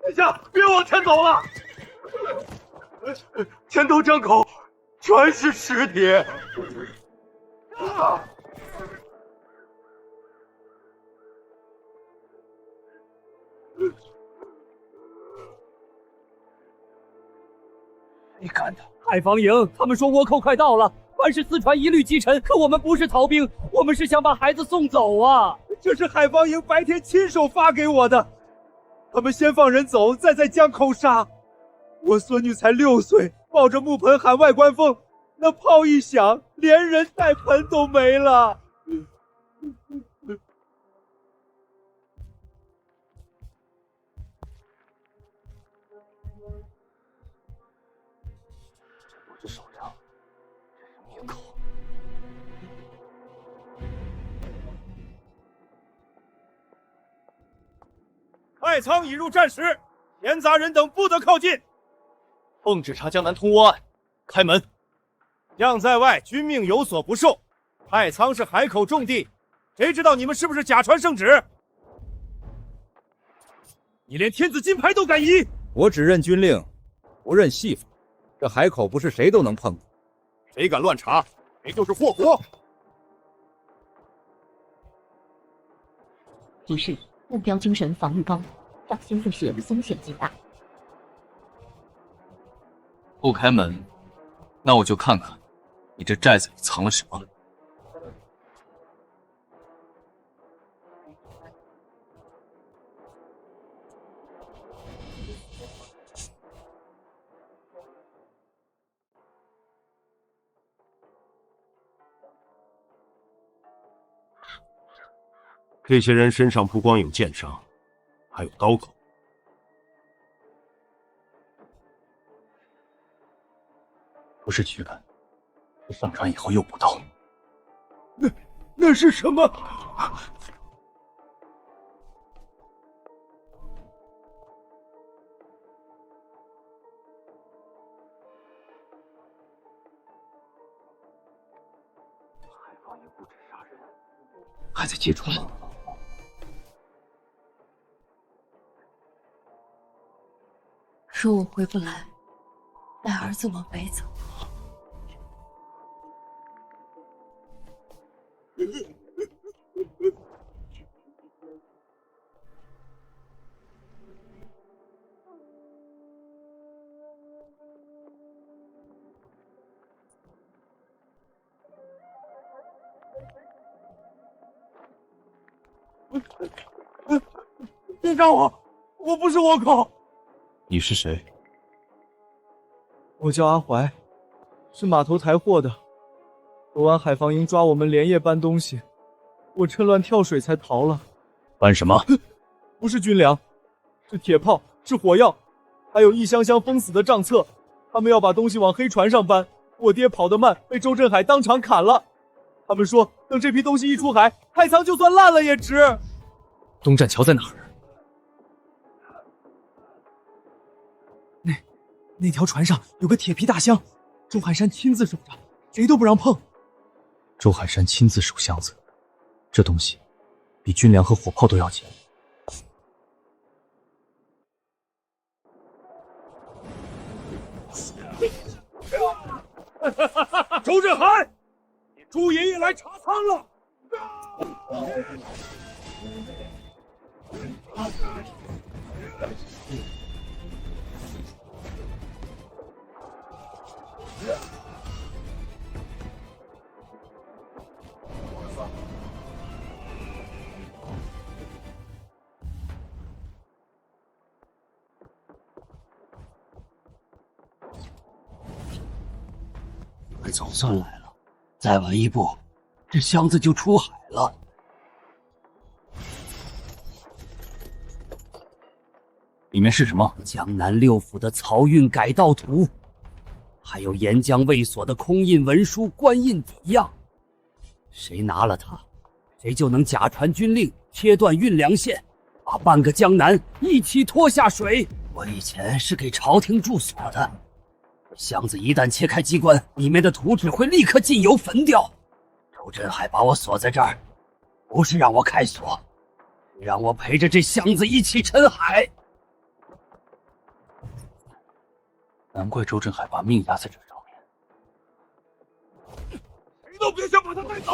殿下，别往前走了，前头江口全是尸体。啊！谁干的？海防营，他们说倭寇快到了，万事四川一律击沉。可我们不是逃兵，我们是想把孩子送走啊！这是海防营白天亲手发给我的。他们先放人走，再在江口杀。我孙女才6岁，抱着木盆喊外关风，那炮一响，连人带盆都没了。我这手上这是灭口。太仓已入战时，闲杂人等不得靠近。奉旨查江南通倭案，开门。将在外，君命有所不受。太仓是海口重地，谁知道你们是不是假传圣旨？你连天子金牌都敢移！我只认军令，不认戏法。这海口不是谁都能碰的，谁敢乱查，谁就是祸国。提示：目标精神防御高，掌心腹泻风险极大。不开门，那我就看看你这寨子里藏了什么。这些人身上不光有剑伤，还有刀口。不是躯干，是上船以后又补刀。那是什么？海防营不止杀人，还在接船。说我回不来，带儿子往北走。别杀我！我不是倭寇。你是谁？我叫阿怀，是码头抬货的。昨晚海防营抓我们连夜搬东西，我趁乱跳水才逃了。搬什么？不是军粮，是铁炮，是火药，还有一箱箱封死的账册。他们要把东西往黑船上搬，我爹跑得慢，被周振海当场砍了。他们说，等这批东西一出海，太仓就算烂了也值。东栈桥在哪儿？那条船上有个铁皮大箱，周海山亲自守着，谁都不让碰。周海山亲自守箱子，这东西比军粮和火炮都要紧。周振海，你朱爷爷来查仓了。我总算来了，再晚一步，这箱子就出海了。里面是什么？江南六府的漕运改道图，还有沿江卫所的空印文书、官印底样。谁拿了它，谁就能假传军令，切断运粮线，把半个江南一起拖下水。我以前是给朝廷驻所的，箱子一旦切开机关，里面的图纸会立刻进油焚掉。周振海把我锁在这儿，不是让我开锁，是让我陪着这箱子一起沉海。难怪周振海把命压在这上面。谁都别想把他带走！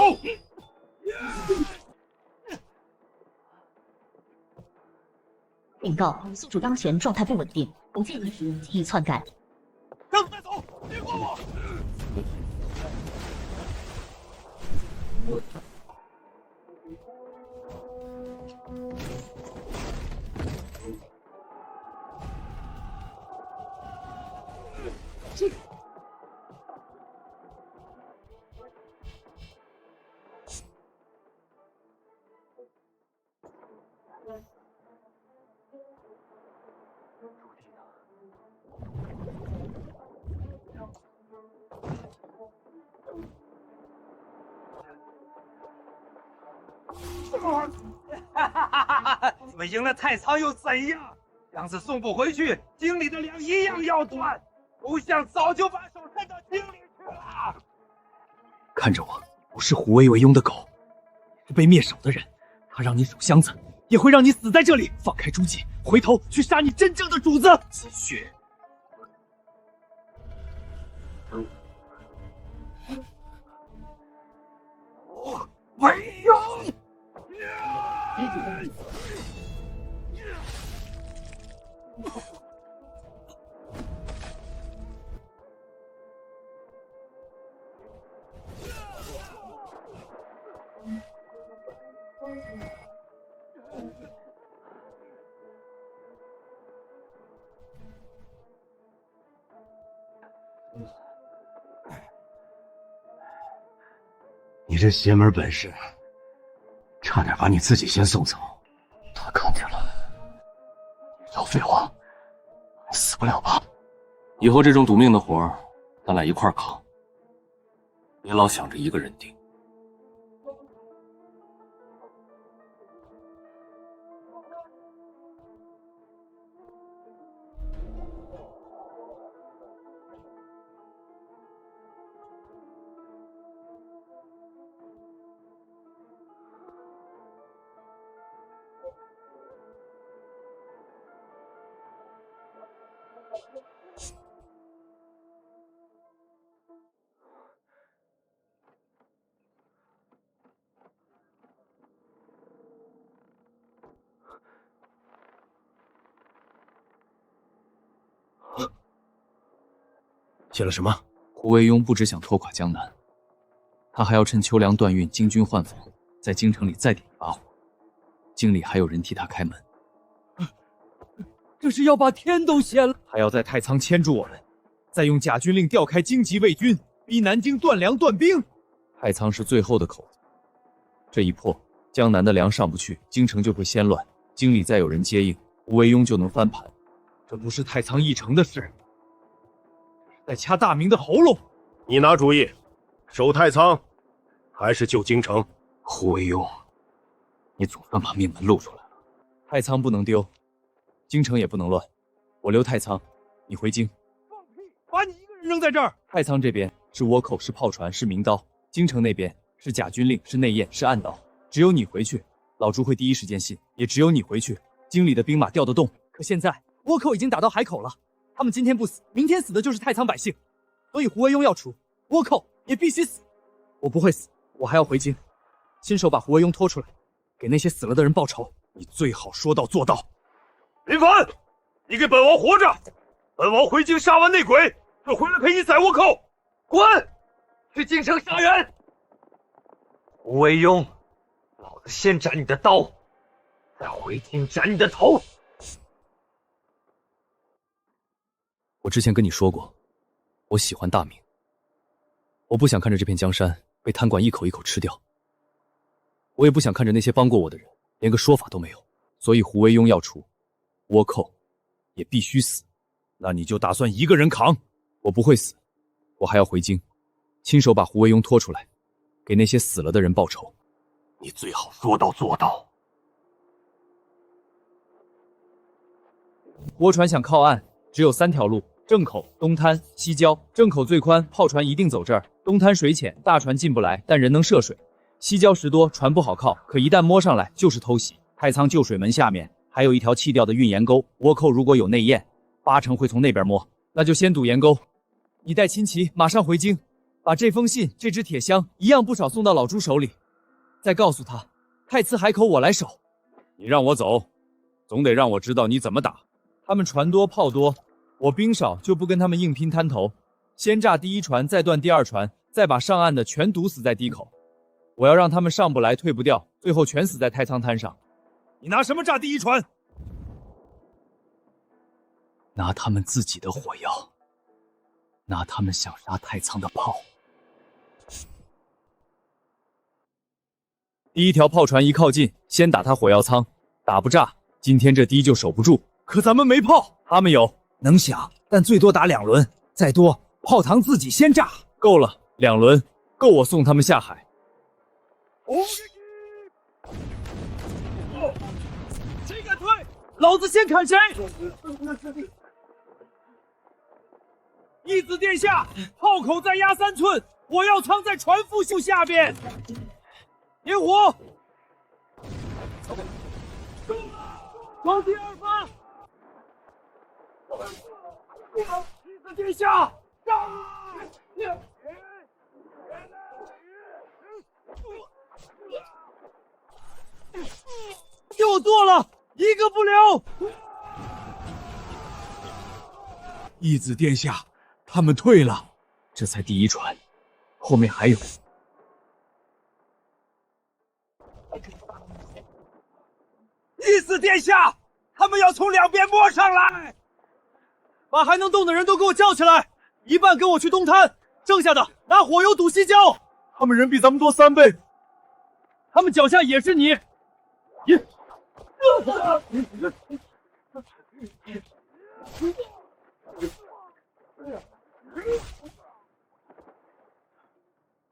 禀告，宿主当前状态不稳定，不建议使用记忆篡改。让他带走，别管我！我赢了太仓又怎样？箱子送不回去，京里的粮一样要断。吴相早就把手伸到京里去了。看着我，不是胡为为庸的狗，你是被灭手的人。他让你守箱子，也会让你死在这里。放开朱记，回头去杀你真正的主子。继续。为庸！你这邪门本事，差点把你自己先送走。他看见了，少废话，死不了吧？以后这种赌命的活儿，咱俩一块儿扛，别老想着一个人顶。写了什么？胡惟庸不只想拖垮江南，他还要趁秋粮断运、京军换防，在京城里再点一把火。京里还有人替他开门。这是要把天都掀了！还要在太仓牵住我们，再用假军令调开京籍卫军，逼南京断粮断兵。太仓是最后的口子，这一破，江南的粮上不去，京城就会先乱。京里再有人接应，胡惟庸就能翻盘。这不是太仓议程的事，在掐大明的喉咙。你拿主意，守太仓，还是救京城？胡惟庸，你总算把命门露出来了。太仓不能丢，京城也不能乱。我留太仓，你回京。放屁！把你一个人扔在这儿！太仓这边是倭寇，是炮船，是明刀；京城那边是假军令，是内焰，是暗道。只有你回去，老朱会第一时间信；也只有你回去，京里的兵马调得动。可现在倭寇已经打到海口了。他们今天不死，明天死的就是太仓百姓，所以胡惟庸要除，倭寇也必须死。我不会死，我还要回京，亲手把胡惟庸拖出来，给那些死了的人报仇。你最好说到做到。林凡，你给本王活着，本王回京杀完内鬼，就回来陪你宰倭寇。滚！去京城杀人！胡惟庸，老子先斩你的刀，再回京斩你的头。我之前跟你说过，我喜欢大明，我不想看着这片江山被贪官一口一口吃掉，我也不想看着那些帮过我的人连个说法都没有。所以胡惟庸要除，倭寇也必须死。那你就打算一个人扛？我不会死，我还要回京，亲手把胡惟庸拖出来，给那些死了的人报仇。你最好说到做到。倭船想靠岸，只有3条路：正口、东滩、西郊。正口最宽，炮船一定走这儿；东滩水浅，大船进不来，但人能涉水。西郊石多，船不好靠，可一旦摸上来就是偷袭。太仓旧水门下面还有一条弃掉的运盐沟，倭寇如果有内焰，8成会从那边摸，那就先堵盐沟。你带亲骑马上回京，把这封信、这支铁箱一样不少送到老朱手里，再告诉他，太次海口我来守。你让我走，总得让我知道你怎么打。他们船多炮多，我兵少，就不跟他们硬拼滩头。先炸第1船，再断第2船，再把上岸的全堵死在堤口。我要让他们上不来，退不掉，最后全死在太仓滩上。你拿什么炸第1船？拿他们自己的火药，拿他们想杀太仓的炮。第1条炮船一靠近，先打他火药舱，打不炸，今天这堤就守不住。可咱们没炮，他们有，能想，但最多打2轮，再多炮膛自己先炸。够了，2轮够我送他们下海。谁敢退，老子先砍谁！义子殿下，炮口再压3寸，火药舱在船腹袖下边。点火！往第2发！义子殿下，上！又做了一个不留。义子殿下，他们退了。这才第1船，后面还有。义子殿下，他们要从2边摸上来。把还能动的人都给我叫起来，一半跟我去东滩，剩下的拿火油堵西郊。他们人比咱们多3倍，他们脚下也是泥。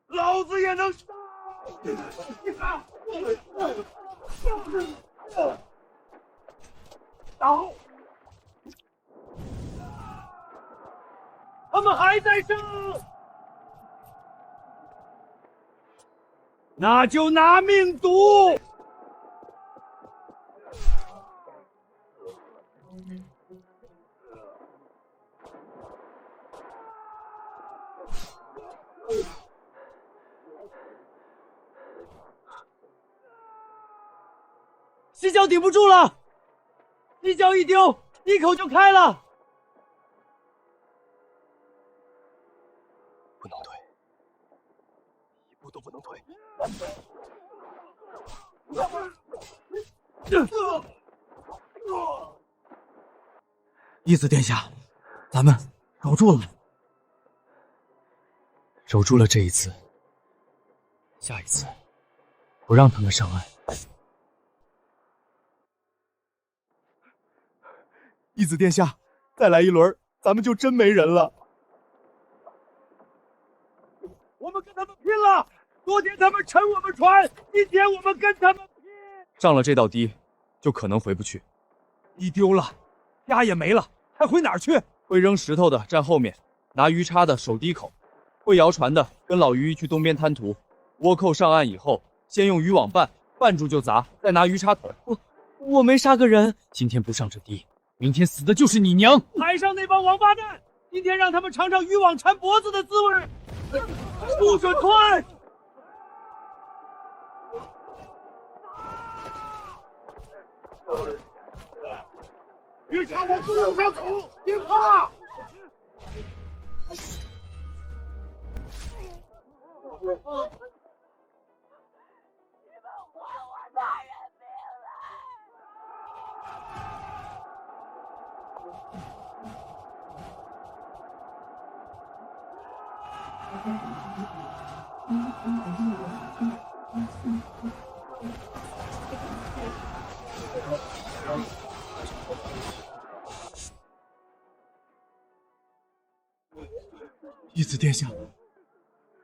老子也能杀！打！他们还在上，那就拿命赌！西郊顶不住了，西郊一丢，一口就开了。不能退，一步都不能退。义子殿下，咱们守住了，守住了这一次，下一次不让他们上岸。义子殿下，再来1轮，咱们就真没人了。我们跟他们拼了！昨天他们沉我们船，今天我们跟他们拼。上了这道堤，就可能回不去。堤丢了，家也没了，还回哪儿去？会扔石头的站后面，拿鱼叉的守堤口，会摇船的跟老于去东边滩涂。倭寇上岸以后，先用渔网绊住就砸，再拿鱼叉捅。我没杀个人。今天不上这堤，明天死的就是你娘！海上那帮王八蛋，今天让他们尝尝渔网缠脖子的滋味！不准退！别朝我不往上走，别怕！义子殿下，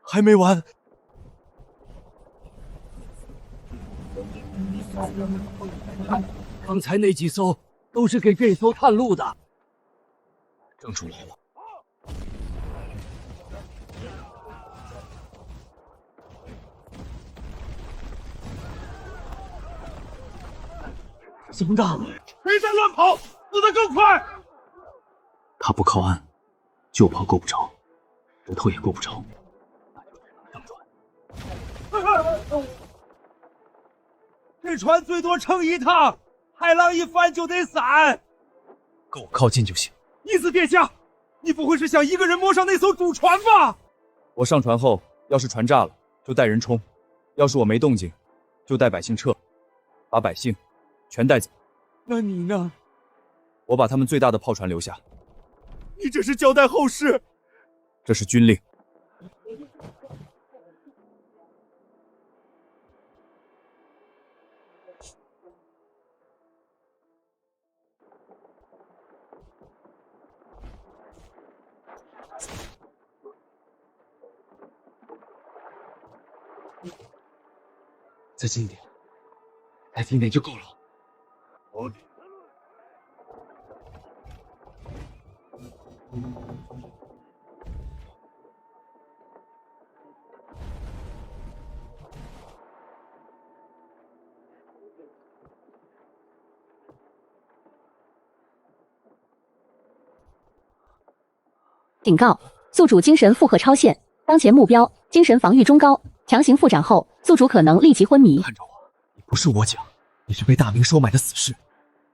还没完。刚才那几艘都是给这艘探路的。正主来了。熊大，别再乱跑，死得更快！他不靠岸，旧袍够不着，石头也够不着，那就只能上船。这船最多撑一趟，海浪一翻就得散。够我靠近就行。义子殿下，你不会是想一个人摸上那艘主船吧？我上船后，要是船炸了，就带人冲；要是我没动静，就带百姓撤，把百姓全带走。那你呢？我把他们最大的炮船留下。你这是交代后事。这是军令。再近一点，再近一点就够了。警告：宿主精神负荷超限，当前目标精神防御中高，强行复掌后，宿主可能立即昏迷。看着我，你不是我讲，你是被大明收买的死士。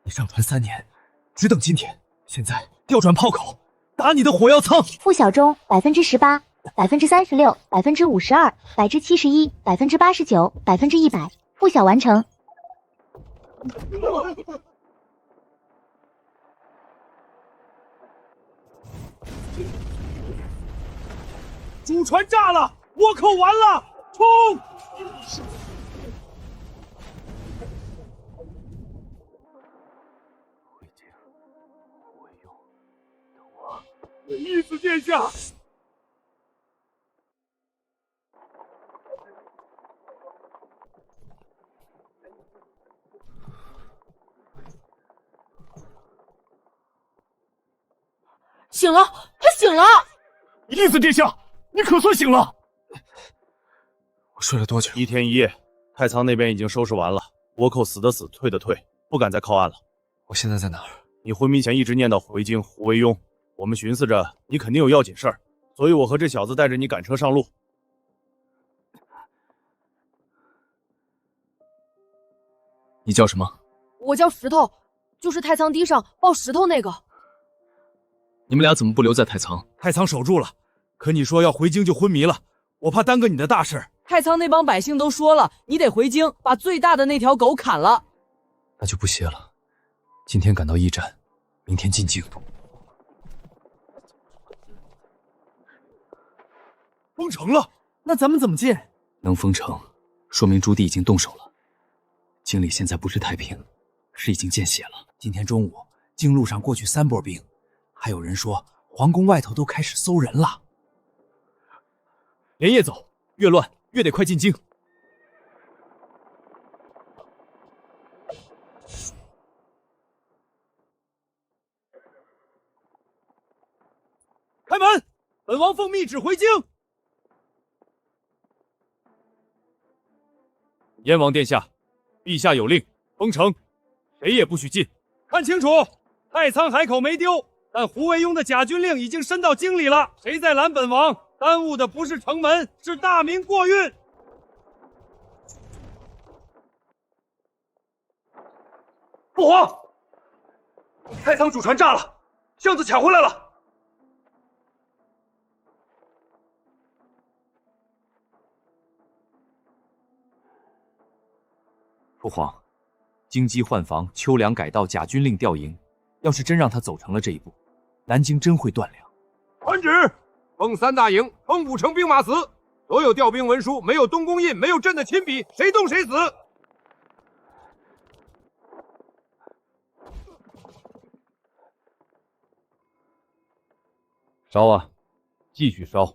你上船3年，只等今天，现在调转炮口，打你的火药舱。付小钟18%、36%、52%、71%、89%、100%，付小完成。主船炸了，倭寇完了，冲！义子殿下，醒了，他醒了！义子殿下，你可算醒了！我睡了多久？1天1夜，太仓那边已经收拾完了，倭寇死的死，退的退，不敢再靠岸了。我现在在哪儿？你昏迷前一直念叨回京胡惟庸，我们寻思着你肯定有要紧事儿，所以我和这小子带着你赶车上路。你叫什么？我叫石头，就是太仓堤上抱石头那个。你们俩怎么不留在太仓？太仓守住了，可你说要回京就昏迷了，我怕耽搁你的大事。太仓那帮百姓都说了，你得回京，把最大的那条狗砍了。那就不歇了，今天赶到驿站，明天进京。封城了，那咱们怎么进？能封城，说明朱棣已经动手了。京里现在不是太平，是已经见血了。今天中午，京路上过去3波兵，还有人说皇宫外头都开始搜人了。连夜走，越乱越得快进京。开门！本王奉密旨回京。燕王殿下，陛下有令，封城，谁也不许进。看清楚，太仓海口没丢，但胡惟庸的假军令已经伸到京里了。谁在拦本王？耽误的不是城门，是大明过运。父皇，太仓主船炸了，箱子抢回来了。父皇，京畿换防，秋粮改道，假军令调营。要是真让他走成了这一步，南京真会断粮。传旨，奉三大营，封5城兵马司。所有调兵文书没有东宫印，没有朕的亲笔，谁动谁死。烧啊，继续烧！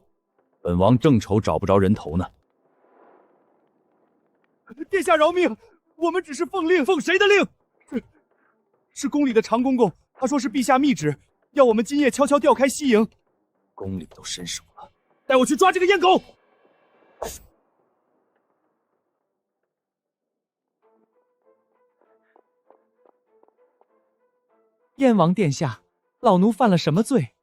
本王正愁找不着人头呢。殿下饶命，我们只是奉令。奉谁的令？是宫里的长公公，他说是陛下密旨，要我们今夜悄悄调开西营。宫里都伸手了，带我去抓这个阉狗！燕王殿下，老奴犯了什么罪？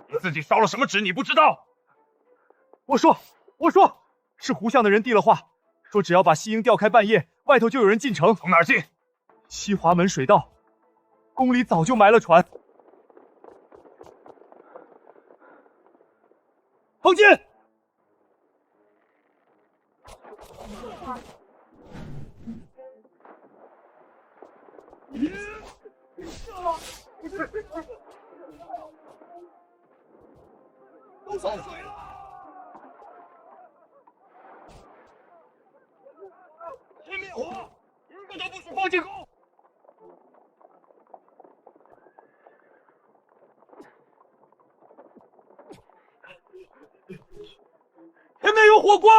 你自己烧了什么纸？你不知道？我说，是胡相的人递了话，说只要把西营调开半夜，外头就有人进城。从哪儿进？西华门水道。宫里早就埋了船。彭进，都上水了！先灭火，一个都不许放进宫！前面有火光，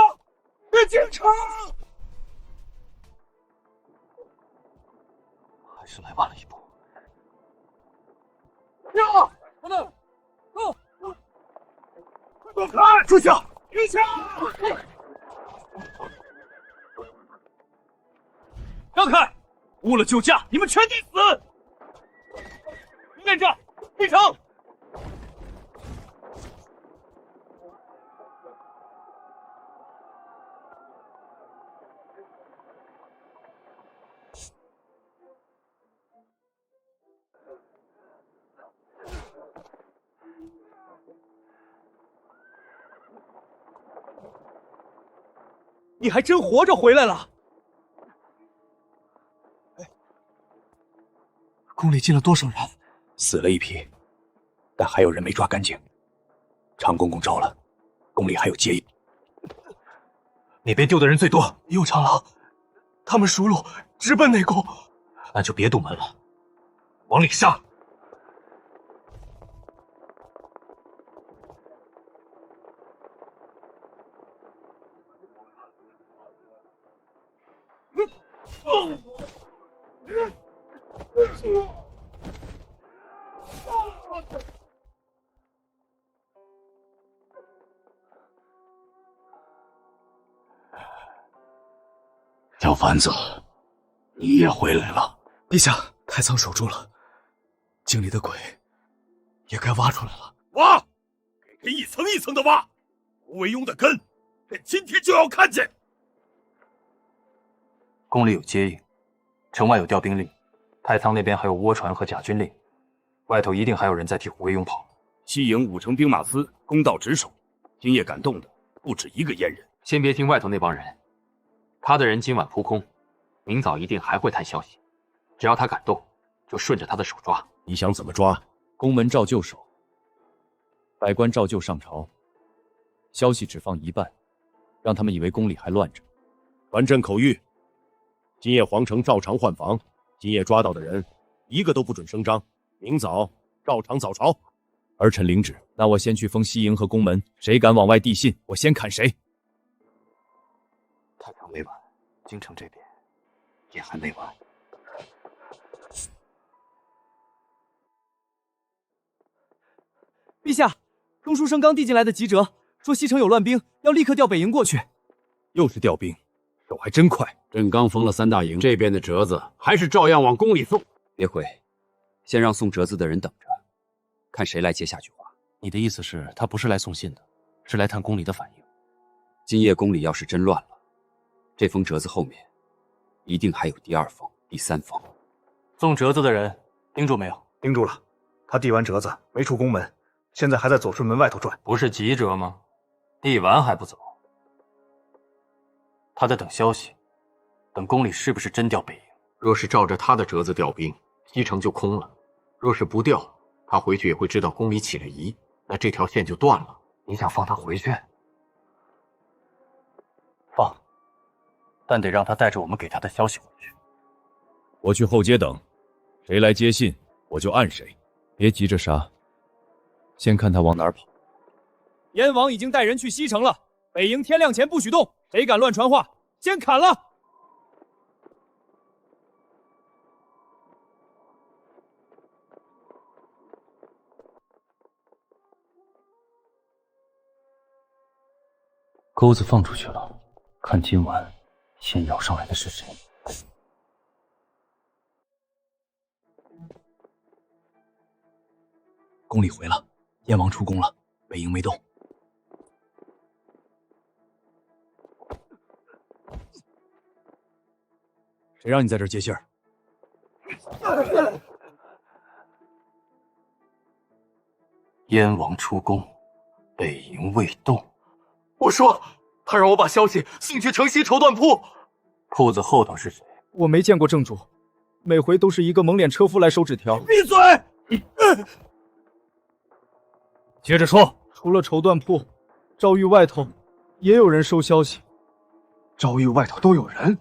别进城！还是来晚了一步。呀！等等，躲开！住下！停下！让开！误了救驾，你们全得死！练战，进城！你还真活着回来了！宫里进了多少人？死了一批，但还有人没抓干净。长公公招了，宫里还有接应。那边丢的人最多。右长郎，他们熟路直奔内宫。那就别堵门了，往里杀！小凡子，你也回来了。陛下，太仓守住了，京里的鬼也该挖出来了。挖，给他一层一层的挖。胡惟庸的根，朕今天就要看见。宫里有接应，城外有调兵令，太仓那边还有倭船和假军令，外头一定还有人在替胡惟庸跑。西营5城兵马司公道值守，今夜敢动的不止一个阉人。先别听外头那帮人，他的人今晚扑空，明早一定还会探消息。只要他敢动，就顺着他的手抓。你想怎么抓？宫门照旧守，百官照旧上朝，消息只放一半，让他们以为宫里还乱着。传朕口谕：今夜皇城照常换防，今夜抓到的人一个都不准声张，明早照常早朝。儿臣领旨。那我先去封西营和宫门，谁敢往外递信，我先砍谁。太仓没完，京城这边也还没完。陛下，中书生刚递进来的急折，说西城有乱兵，要立刻调北营过去。又是调兵，手还真快。朕刚封了3大营，这边的折子还是照样往宫里送。别回，先让送折子的人等着，看谁来接下句话。你的意思是，他不是来送信的，是来探宫里的反应？今夜宫里要是真乱了，这封折子后面一定还有第2封、第3封。送折子的人盯住没有？盯住了，他递完折子没出宫门，现在还在左顺门外头转。不是急折吗？递完还不走？他在等消息，等宫里是不是真调北营。若是照着他的折子调兵，西城就空了；若是不调，他回去也会知道宫里起了疑，那这条线就断了。你想放他回去？放，但得让他带着我们给他的消息回去。我去后街等，谁来接信，我就按谁。别急着杀，先看他往哪儿跑。燕王已经带人去西城了，北营天亮前不许动，谁敢乱传话，先砍了！钩子放出去了，看今晚先咬上来的是谁。宫里回了，燕王出宫了，北营没动。谁让你在这儿接信儿？燕王出宫，北营未动。我说，他让我把消息送去城西绸缎铺。铺子后头是谁？我没见过正主，每回都是一个蒙脸车夫来收纸条。闭嘴！接着说，除了绸缎铺，诏狱外头也有人收消息。诏狱外头都有人？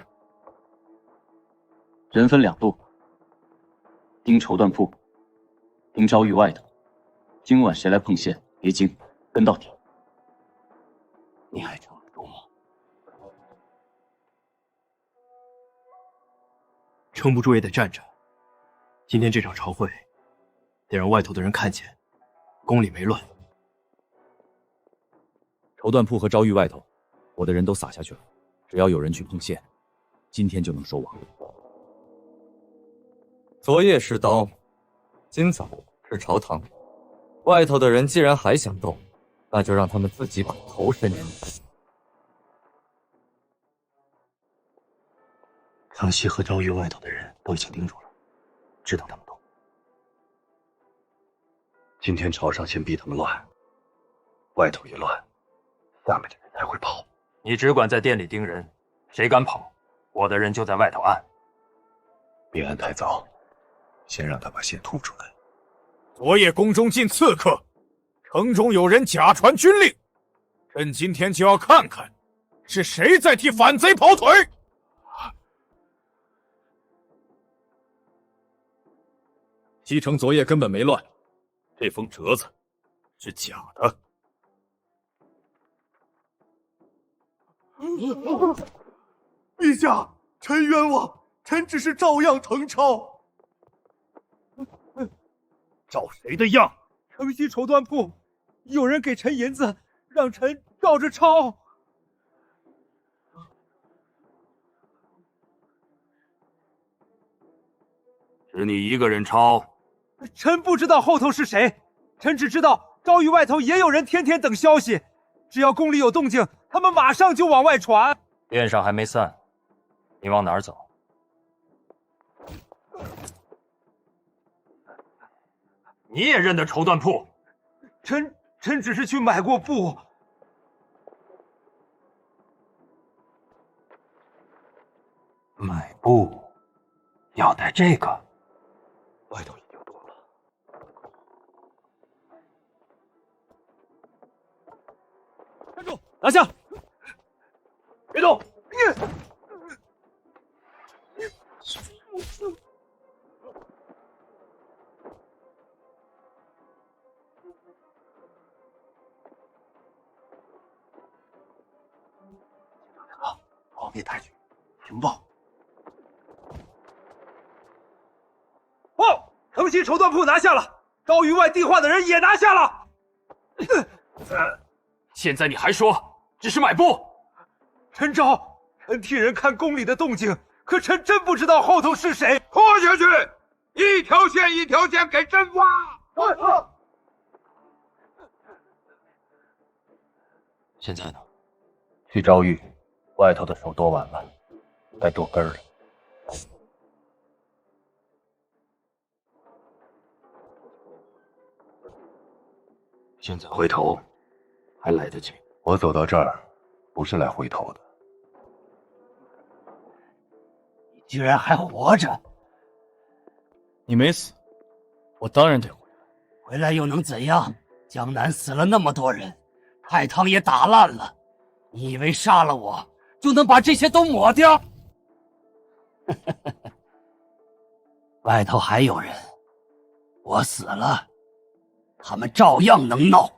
人分2路，盯绸缎铺，盯诏狱外头。今晚谁来碰线，别惊，跟到底。你还撑得住吗？撑不住也得站着。今天这场朝会，得让外头的人看见，宫里没乱。绸缎铺和诏狱外头，我的人都撒下去了，只要有人去碰线，今天就能收网。昨夜是刀，今早是朝堂。外头的人既然还想动，那就让他们自己把头伸进去。城西和诏狱外头的人都已经盯住了，知道他们动。今天朝上先逼他们乱，外头一乱，下面的人才会跑。你只管在店里盯人，谁敢跑，我的人就在外头按。别按太早，先让他把线吐出来。昨夜宫中进刺客，城中有人假传军令，朕今天就要看看是谁在替反贼跑腿。西城昨夜根本没乱，这封折子是假的。陛下，臣冤枉，臣只是照样誊抄。照谁的样？城西绸缎铺有人给臣银子，让臣照着抄。只你一个人抄？臣不知道后头是谁，臣只知道诏狱外头也有人天天等消息，只要宫里有动静，他们马上就往外传。殿上还没散，你往哪儿走？你也认得绸缎铺？臣只是去买过布。买布要带这个？外头已经动了。站住！拿下！别动！皇帝太君，情报。报！城西绸缎铺拿下了，诏狱外递话的人也拿下了。现在你还说只是买布？陈昭臣替人看宫里的动静，可臣真不知道后头是谁。拖下去，一条线一条线给朕挖。现在呢？去赵玉，外头的手剁完了，该剁根了。现在回头还来得及。我走到这儿，不是来回头的。你居然还活着！你没死，我当然得回来。回来又能怎样？江南死了那么多人，太汤也打烂了，你以为杀了我就能把这些都抹掉？外头还有人，我死了，他们照样能闹。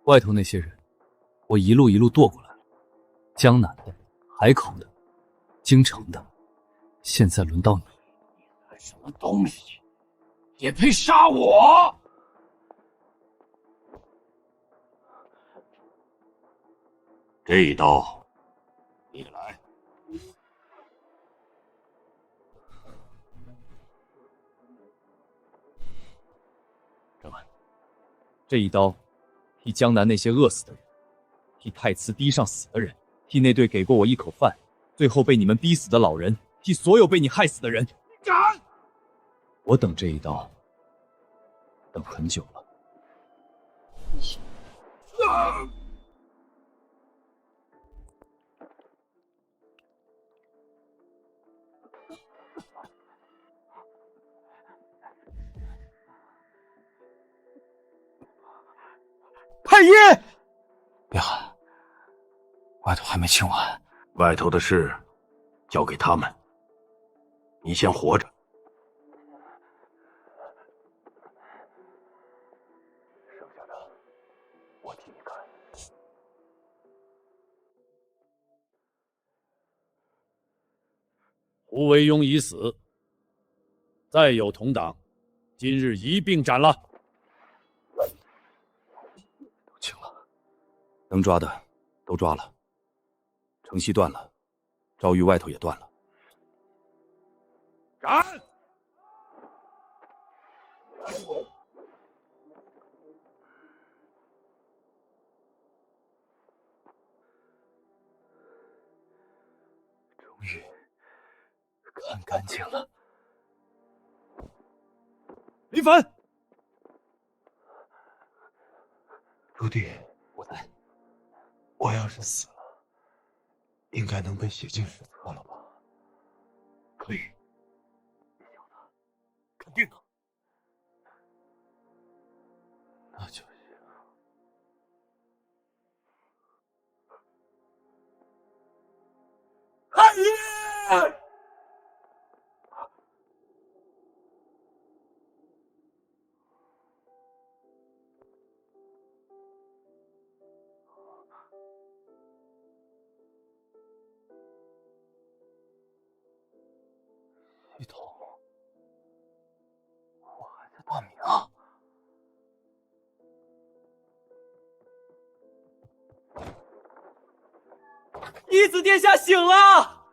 外头那些人，我一路一路剁过来了，江南的、海口的、京城的，现在轮到你。什么东西，也配杀我？这一刀，你来。这一刀，替江南那些饿死的人，替太慈堤上死的人，替那对给过我一口饭，最后被你们逼死的老人，替所有被你害死的人。敢！我等这一刀，等很久了。太医，别喊，外头还没清完。外头的事交给他们，你先活着。剩下的我替你看。胡惟庸已死，再有同党，今日一并斩了。能抓的都抓了，城西断了，赵玉外头也断了。斩！终于看干净了。林凡，朱棣，我在。我要是死了，应该能被写进史册了吧？可以，你要的，肯定能。那就行。太医！系统，我还在大明啊！义子殿下醒了。